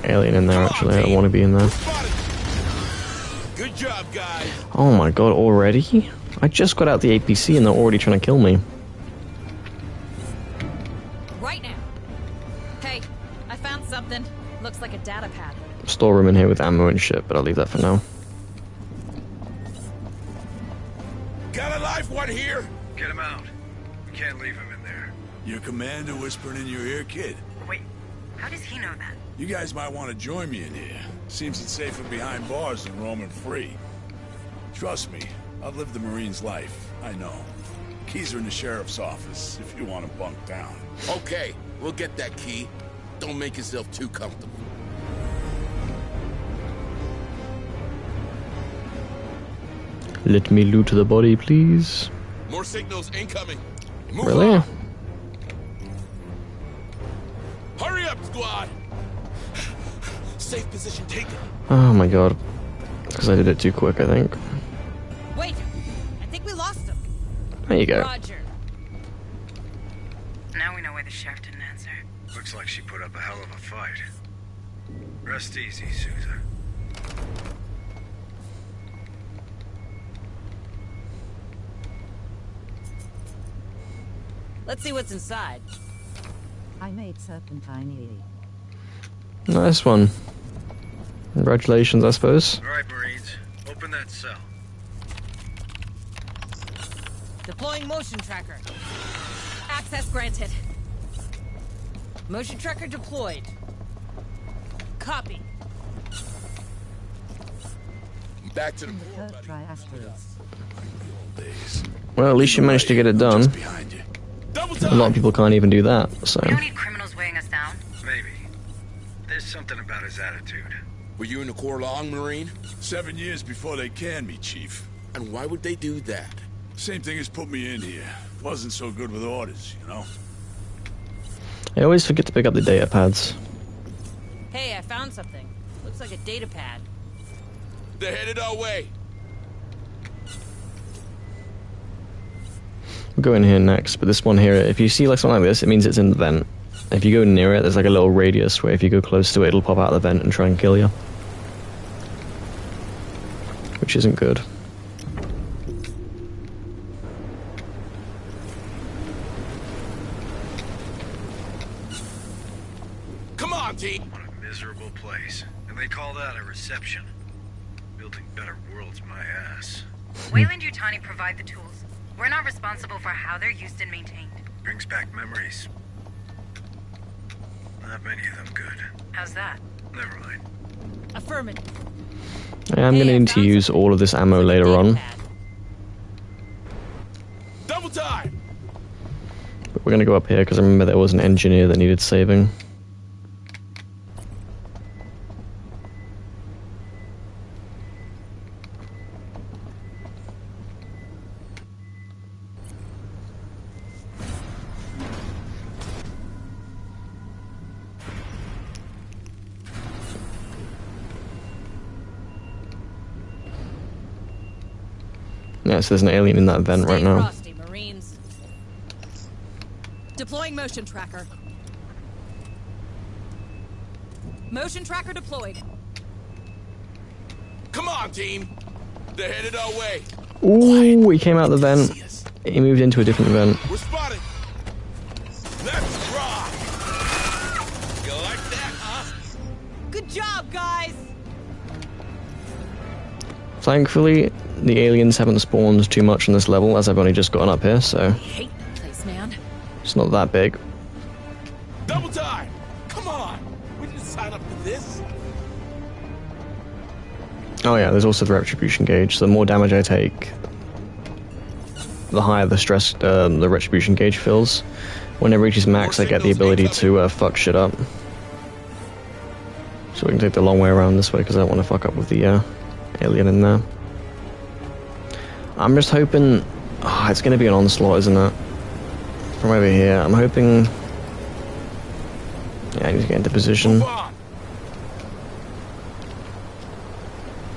Alien in there, actually. I don't want to be in there. Good job, guys. Oh my god, already? I just got out the APC and they're already trying to kill me. Right now. Hey, I found something. Looks like a data pad. Storeroom in here with ammo and shit, but I'll leave that for now. Got a live one here. Get him out. We can't leave him in there. Your commander whispering in your ear, kid. Wait, how does he know that? You guys might want to join me in here. Seems it's safer behind bars than roaming free. Trust me, I've lived the Marine's life. I know. Keys are in the sheriff's office if you want to bunk down. Okay, we'll get that key. Don't make yourself too comfortable. Let me loot the body, please. More signals incoming. Move Really? on. Hurry up, squad. Safe position taken. Oh my god. Because I did it too quick, I think. Wait, I think we lost him. There you go. Roger. Now we know why the sheriff didn't answer. Looks like she put up a hell of a fight. Rest easy, Sousa. Let's see what's inside. I made serpentine. Nice one. Congratulations, I suppose. All right, Marines. Open that cell. Deploying motion tracker. Access granted. Motion tracker deployed. Copy. Back to the Third triasteroid. Well, at least you managed to get it done. A lot of people can't even do that, so. We don't need criminals weighing us down. Maybe. There's something about his attitude. Were you in the Corps long, Marine? 7 years before they canned me, Chief. And why would they do that? Same thing as put me in here. Wasn't so good with orders, you know? I always forget to pick up the data pads. Hey, I found something. Looks like a data pad. They're headed our way. We'll go in here next, but this one here, if you see like something like this, it means it's in the vent. If you go near it, there's like a little radius where if you go close to it, it'll pop out of the vent and try and kill you. Which isn't good. Come on, team. What a miserable place. And they call that a reception. Building better worlds, my ass. Weyland-Yutani provide the tools. We're not responsible for how they're used and maintained. Brings back memories. Not many of them good. How's that? Never mind. Affirmative. I am going to need to use all of this ammo later on. Double time. But we're going to go up here because I remember there was an engineer that needed saving. Yeah, so there's an alien in that vent right now. Frosty, Marines. Deploying motion tracker. Motion tracker deployed. Come on, team. They're headed our way. Ooh, he came out the vent. He moved into a different vent. We're spotted. Let's rock. You like that, huh? Good job, guys. Thankfully, the aliens haven't spawned too much on this level, as I've only just gotten up here, so I hate that place, man. it's not that big. Double time. Come on. We didn't sign up for this. Oh yeah, there's also the retribution gauge. So the more damage I take, the higher the stress the retribution gauge fills. When it reaches max, I get the ability to fuck shit up. So we can take the long way around this way because I don't want to fuck up with the alien in there. I'm just hoping... Oh, it's going to be an onslaught, isn't it? From over here. I'm hoping... Yeah, I need to get into position.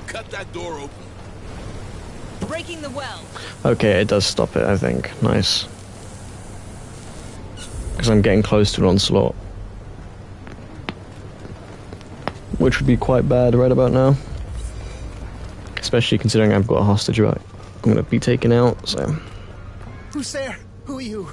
Cut that door open. Breaking the well. Okay, it does stop it, I think. Nice. Because I'm getting close to an onslaught. Which would be quite bad right about now. Especially considering I've got a hostage right. I'm going to be taken out, so... Who's there? Who are you?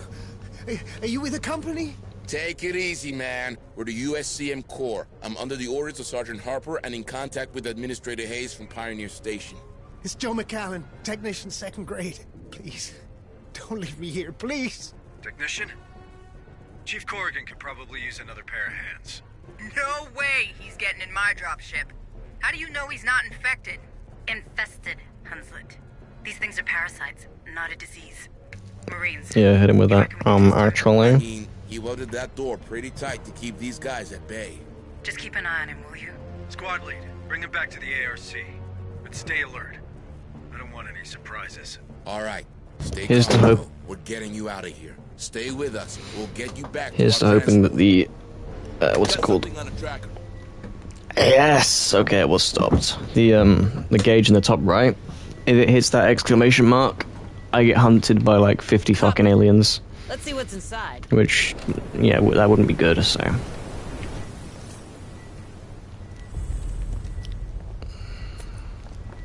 Are you with the company? Take it easy, man. We're the USCM Corps. I'm under the orders of Sergeant Harper and in contact with Administrator Hayes from Pioneer Station. It's Joe McAllen, technician 2nd grade. Please, don't leave me here, please. Technician? Chief Corrigan could probably use another pair of hands. No way he's getting in my dropship. How do you know he's not infected? Infested, Hunslet. These things are parasites, not a disease. Marines. Yeah, hit him with that. Actually. He welded that door pretty tight to keep these guys at bay. Just keep an eye on him, will you? Squad lead, bring him back to the ARC. But stay alert. I don't want any surprises. All right. Stay Here's to calm. hope. We're getting you out of here. Stay with us. We'll get you back. Here's to hoping that the... what's it called? Yes! Okay, it was stopped. The gauge in the top right, if it hits that exclamation mark, I get hunted by like 50 fucking aliens. Let's see what's inside. Which, yeah, that wouldn't be good, so.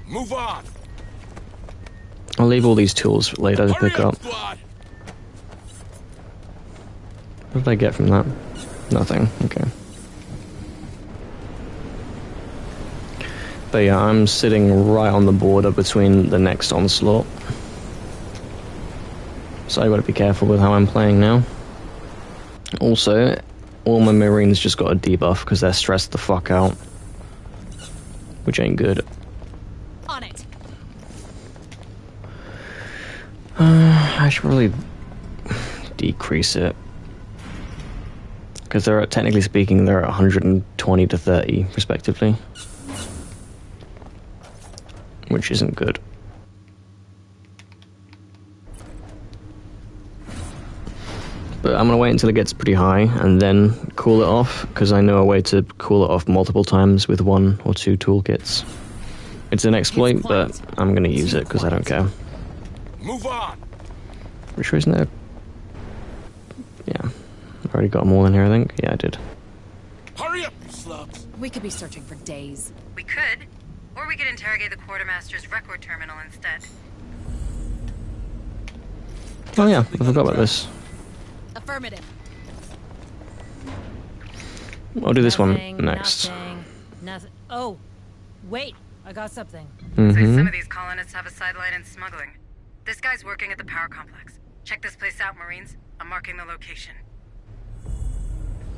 Move on. I'll leave all these tools for later to pick up. Squad. What did I get from that? Nothing. Okay. But yeah, I'm sitting right on the border between the next onslaught. So I gotta be careful with how I'm playing now. Also, all my Marines just got a debuff because they're stressed the fuck out. Which ain't good. On it. I should probably decrease it. Because they're, technically speaking, they're at 120 to 30, respectively. Which isn't good. But I'm gonna wait until it gets pretty high and then cool it off, because I know a way to cool it off multiple times with 1 or 2 toolkits. It's an exploit, but I'm gonna use it because I don't care. Move on. Pretty sure, isn't there? Yeah, I already got them all in here, I think. Yeah, I did. Hurry up, you slubs. We could be searching for days. We could. Or we could interrogate the quartermaster's record terminal instead. Oh yeah, I forgot about this. Affirmative. I'll do this one next. Nothing. Oh, wait. I got something. So some of these colonists have a sideline in smuggling. This guy's working at the power complex. Check this place out, Marines. I'm marking the location.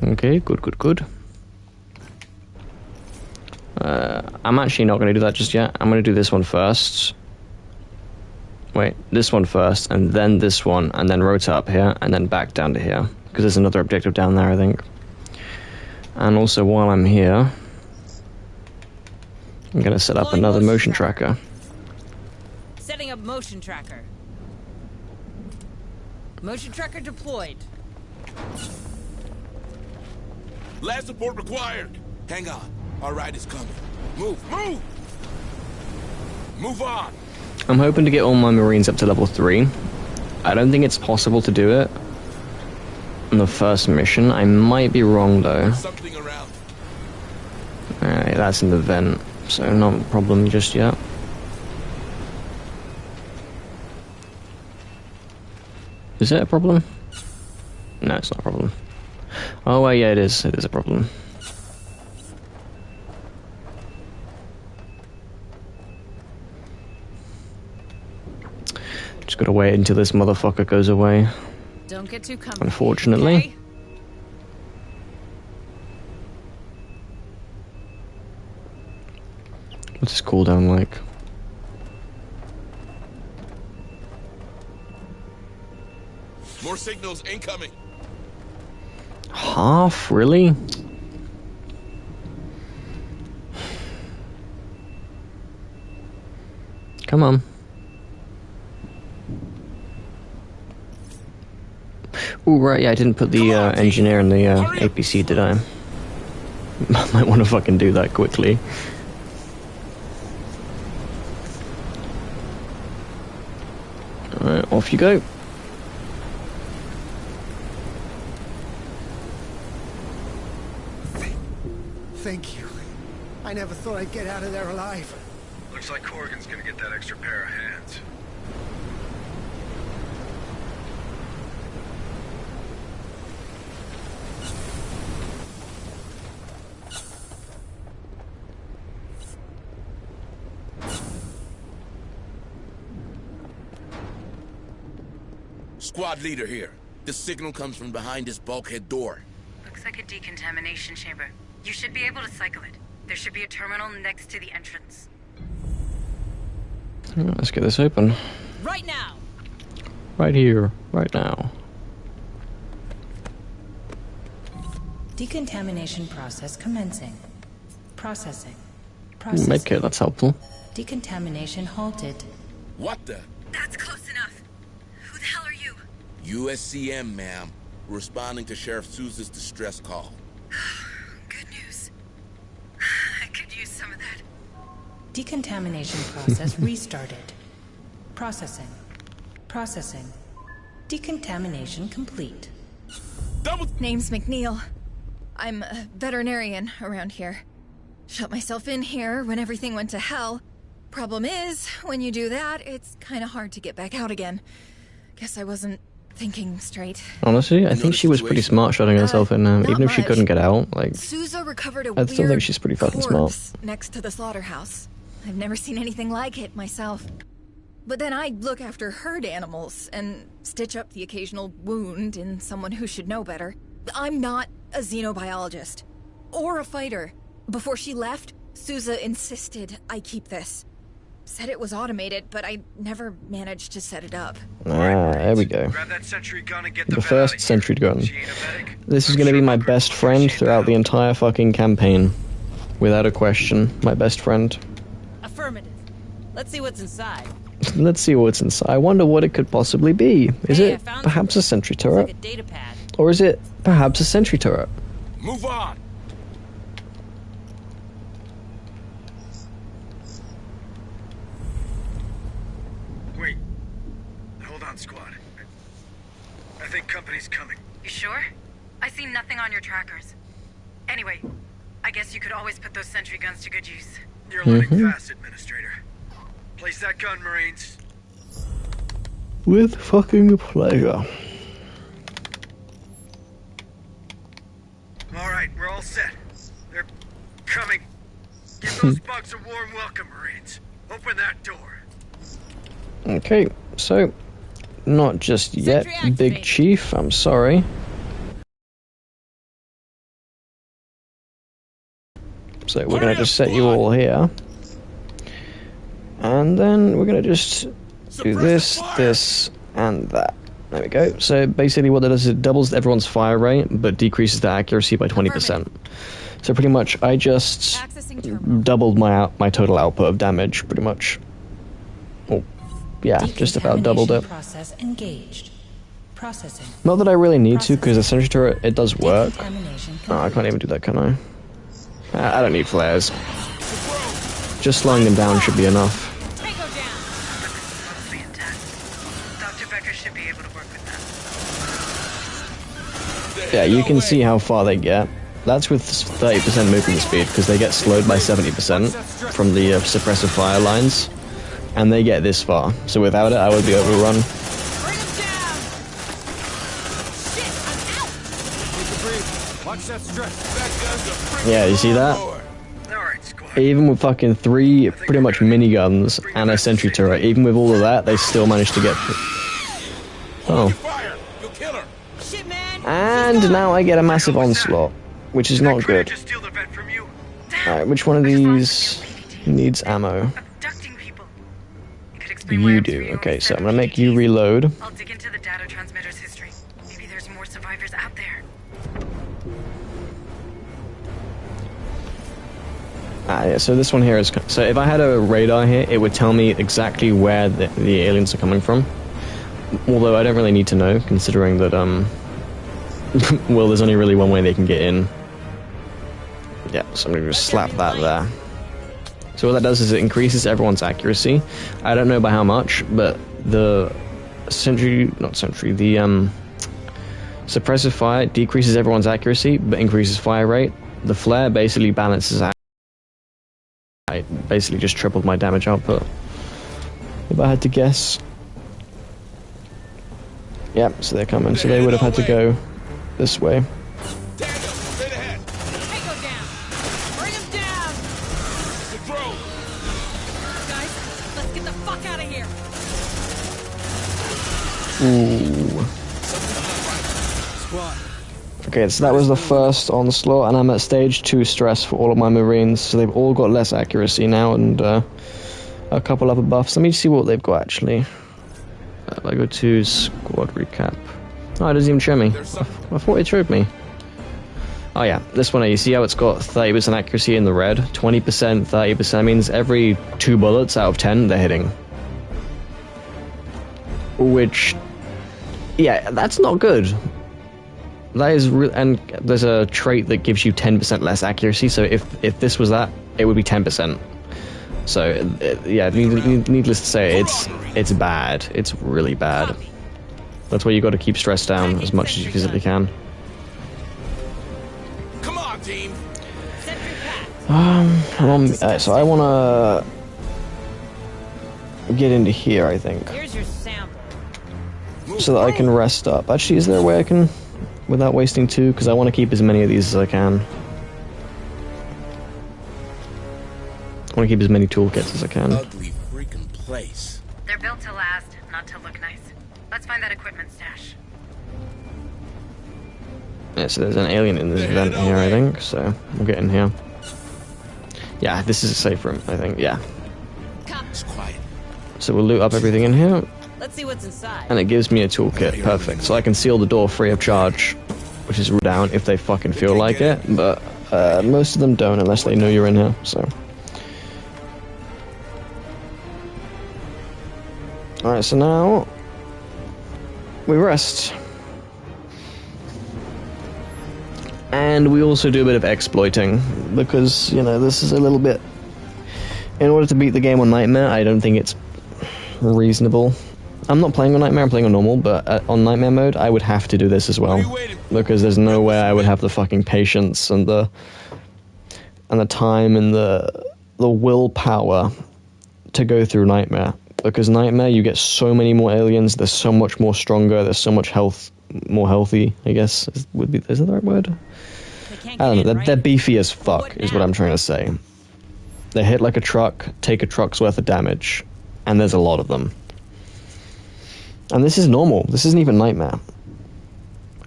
Okay, good. I'm actually not going to do that just yet. I'm going to do this one first. Wait, this one first, and then this one, and then rotate up here, and then back down to here. Because there's another objective down there, I think. And also, while I'm here, I'm going to set up another motion tracker. Setting up motion tracker. Motion tracker deployed. Last support required. Hang on. Our ride is coming. Move. Move on. I'm hoping to get all my Marines up to level 3. I don't think it's possible to do it on the first mission. I might be wrong though. Something around. Alright, that's in the vent, so not a problem just yet. Is it a problem? No, it's not a problem. Oh, well, yeah, it is. It is a problem. Just gotta wait until this motherfucker goes away. Don't get too comfortable. Unfortunately. Okay? What's his cooldown like? More signals incoming. Half? Really? Come on. Ooh, right, yeah, I didn't put the engineer in the APC, did I? I might want to fucking do that quickly. Alright, off you go. Thank you. I never thought I'd get out of there alive. Looks like Corrigan's gonna get that extra pair of hands. Squad leader here. The signal comes from behind this bulkhead door. Looks like a decontamination chamber. You should be able to cycle it. There should be a terminal next to the entrance. Yeah, let's get this open. Right now. Right here, right now. Decontamination process commencing. Processing. Medkit, that's helpful. Decontamination halted. What the? That's close enough. Who the hell are you? USCM, ma'am. We're responding to Sheriff Sousa's distress call. Good news. I could use some of that. Decontamination process restarted. Processing. Processing. Decontamination complete. Name's McNeil. I'm a veterinarian around here. Shut myself in here when everything went to hell. Problem is, when you do that, it's kind of hard to get back out again. Guess I wasn't thinking straight. Honestly, I think she was pretty smart shutting herself in there, even if she couldn't get out. Like, Sousa recovered a I still think weird she's pretty fucking smart. corpse next to the slaughterhouse. I've never seen anything like it myself. But then I look after herd animals and stitch up the occasional wound in someone who should know better. I'm not a xenobiologist or a fighter. Before she left, Sousa insisted I keep this. Said it was automated, but I never managed to set it up. Ah, there we go. Grab that sentry gun and get The first sentry gun. This is going to be my best friend throughout the entire fucking campaign. Without a question, my best friend. Affirmative. Let's see what's inside. Let's see what's inside. I wonder what it could possibly be. Is it perhaps a sentry turret? Like a data pad. Or is it perhaps a sentry turret? Move on! Wait. Hold on, squad. I think company's coming. You sure? I see nothing on your trackers. Anyway, I guess you could always put those sentry guns to good use. You're learning fast, Administrator. Place that gun, Marines. With fucking pleasure. Alright, we're all set. They're coming. Give those bugs a warm welcome, Marines. Open that door. Okay, so not just yet, Big Chief, I'm sorry. So we're gonna just set you all here. And then we're gonna just do this, this, and that. There we go. So basically what that does is it doubles everyone's fire rate, but decreases the accuracy by 20%. So pretty much I just doubled my total output of damage, pretty much. Oh, yeah, just about doubled it. Process engaged. Processing. Not that I really need to, because the sentry turret, it does work. Oh, I can't even do that, can I? I don't need flares. Just slowing them down should be enough. Dr. Becker should be able to work with that. Yeah, you can see how far they get. That's with 30% movement speed, because they get slowed by 70% from the suppressive fire lines. And they get this far. So without it, I would be overrun. Watch that stretch. Yeah, you see that? Even with fucking 3 pretty much miniguns and a sentry turret, even with all of that, they still managed to get... Oh. And now I get a massive onslaught, which is not good. Alright, which one of these needs ammo? You do. Okay, so I'm gonna make you reload. I'll dig into the data transmitter's history. Maybe there's more survivors out there. Ah, yeah, so this one here is... So if I had a radar here, it would tell me exactly where the aliens are coming from. Although I don't really need to know, considering that, well, there's only really one way they can get in. Yeah, so I'm gonna just slap that there. So what that does is it increases everyone's accuracy. I don't know by how much, but the suppressive fire decreases everyone's accuracy, but increases fire rate. The flare basically balances out. I basically just tripled my damage output, if I had to guess. Yep, so they're coming. So they would have had to go this way. Ooh. Okay, so that was the first onslaught, and I'm at stage 2 stress for all of my Marines, so they've all got less accuracy now, and a couple other buffs. Let me see what they've got, actually. I go to squad recap. Oh, it doesn't even show me. I thought it showed me. Oh yeah, this one, you see how it's got 30% accuracy in the red? 20%, 30% means every 2 bullets out of 10, they're hitting. Which... yeah, that's not good. That is and there's a trait that gives you 10% less accuracy, so if this was that, it would be 10%. So, yeah, needless to say, it's bad. It's really bad. That's why you got to keep stress down as much as you physically can. Come on, team. So I want to get into here, I think, Here's your sample. so that I can rest up. Actually, is there a way I can, without wasting 2? Because I want to keep as many of these as I can. I want to keep as many toolkits as I can. Ugly freaking place. They're built to last, not to look nice. Let's find that equipment stash. Yeah, so there's an alien in this vent here, I think, so we'll get in here. Yeah, this is a safe room, I think, yeah. It's quiet. So we'll loot up everything in here, Let's see what's inside. and it gives me a toolkit, perfect. So I can seal the door free of charge, which is down if they fucking feel like it, but most of them don't unless they know you're in here, so. Alright, so now we rest. And we also do a bit of exploiting, because, you know, this is a little bit... In order to beat the game on Nightmare, I don't think it's reasonable. I'm not playing on Nightmare, I'm playing on normal, but on Nightmare mode, I would have to do this as well. Because there's no way I would have the fucking patience and the time and the willpower to go through Nightmare. Because Nightmare, you get so many more aliens, they're so much more stronger, they're so much more healthy, I guess. Is that the right word? I don't know, they're beefy as fuck, is what I'm trying to say. They hit like a truck, take a truck's worth of damage, and there's a lot of them. And this is normal, this isn't even Nightmare.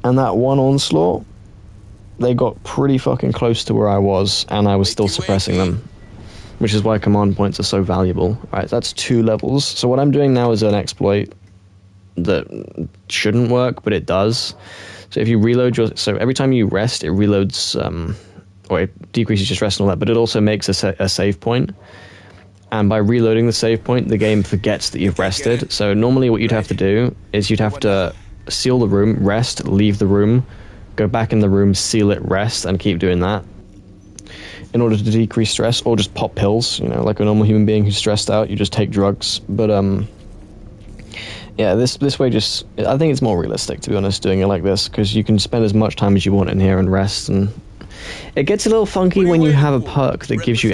And that one onslaught, they got pretty fucking close to where I was, and I was still suppressing them. Which is why command points are so valuable. Alright, that's 2 levels. So what I'm doing now is an exploit that shouldn't work, but it does. So if you reload so every time you rest, it reloads, or it decreases your stress and all that, but it also makes a save point. And by reloading the save point, the game forgets that you've rested. So normally what you'd have to do is you'd have to seal the room, rest, leave the room, go back in the room, seal it, rest, and keep doing that. In order to decrease stress, or just pop pills, you know, like a normal human being who's stressed out, you just take drugs. But, yeah, this way just, I think it's more realistic, to be honest, doing it like this, because you can spend as much time as you want in here and rest, and it gets a little funky when you have a perk that gives you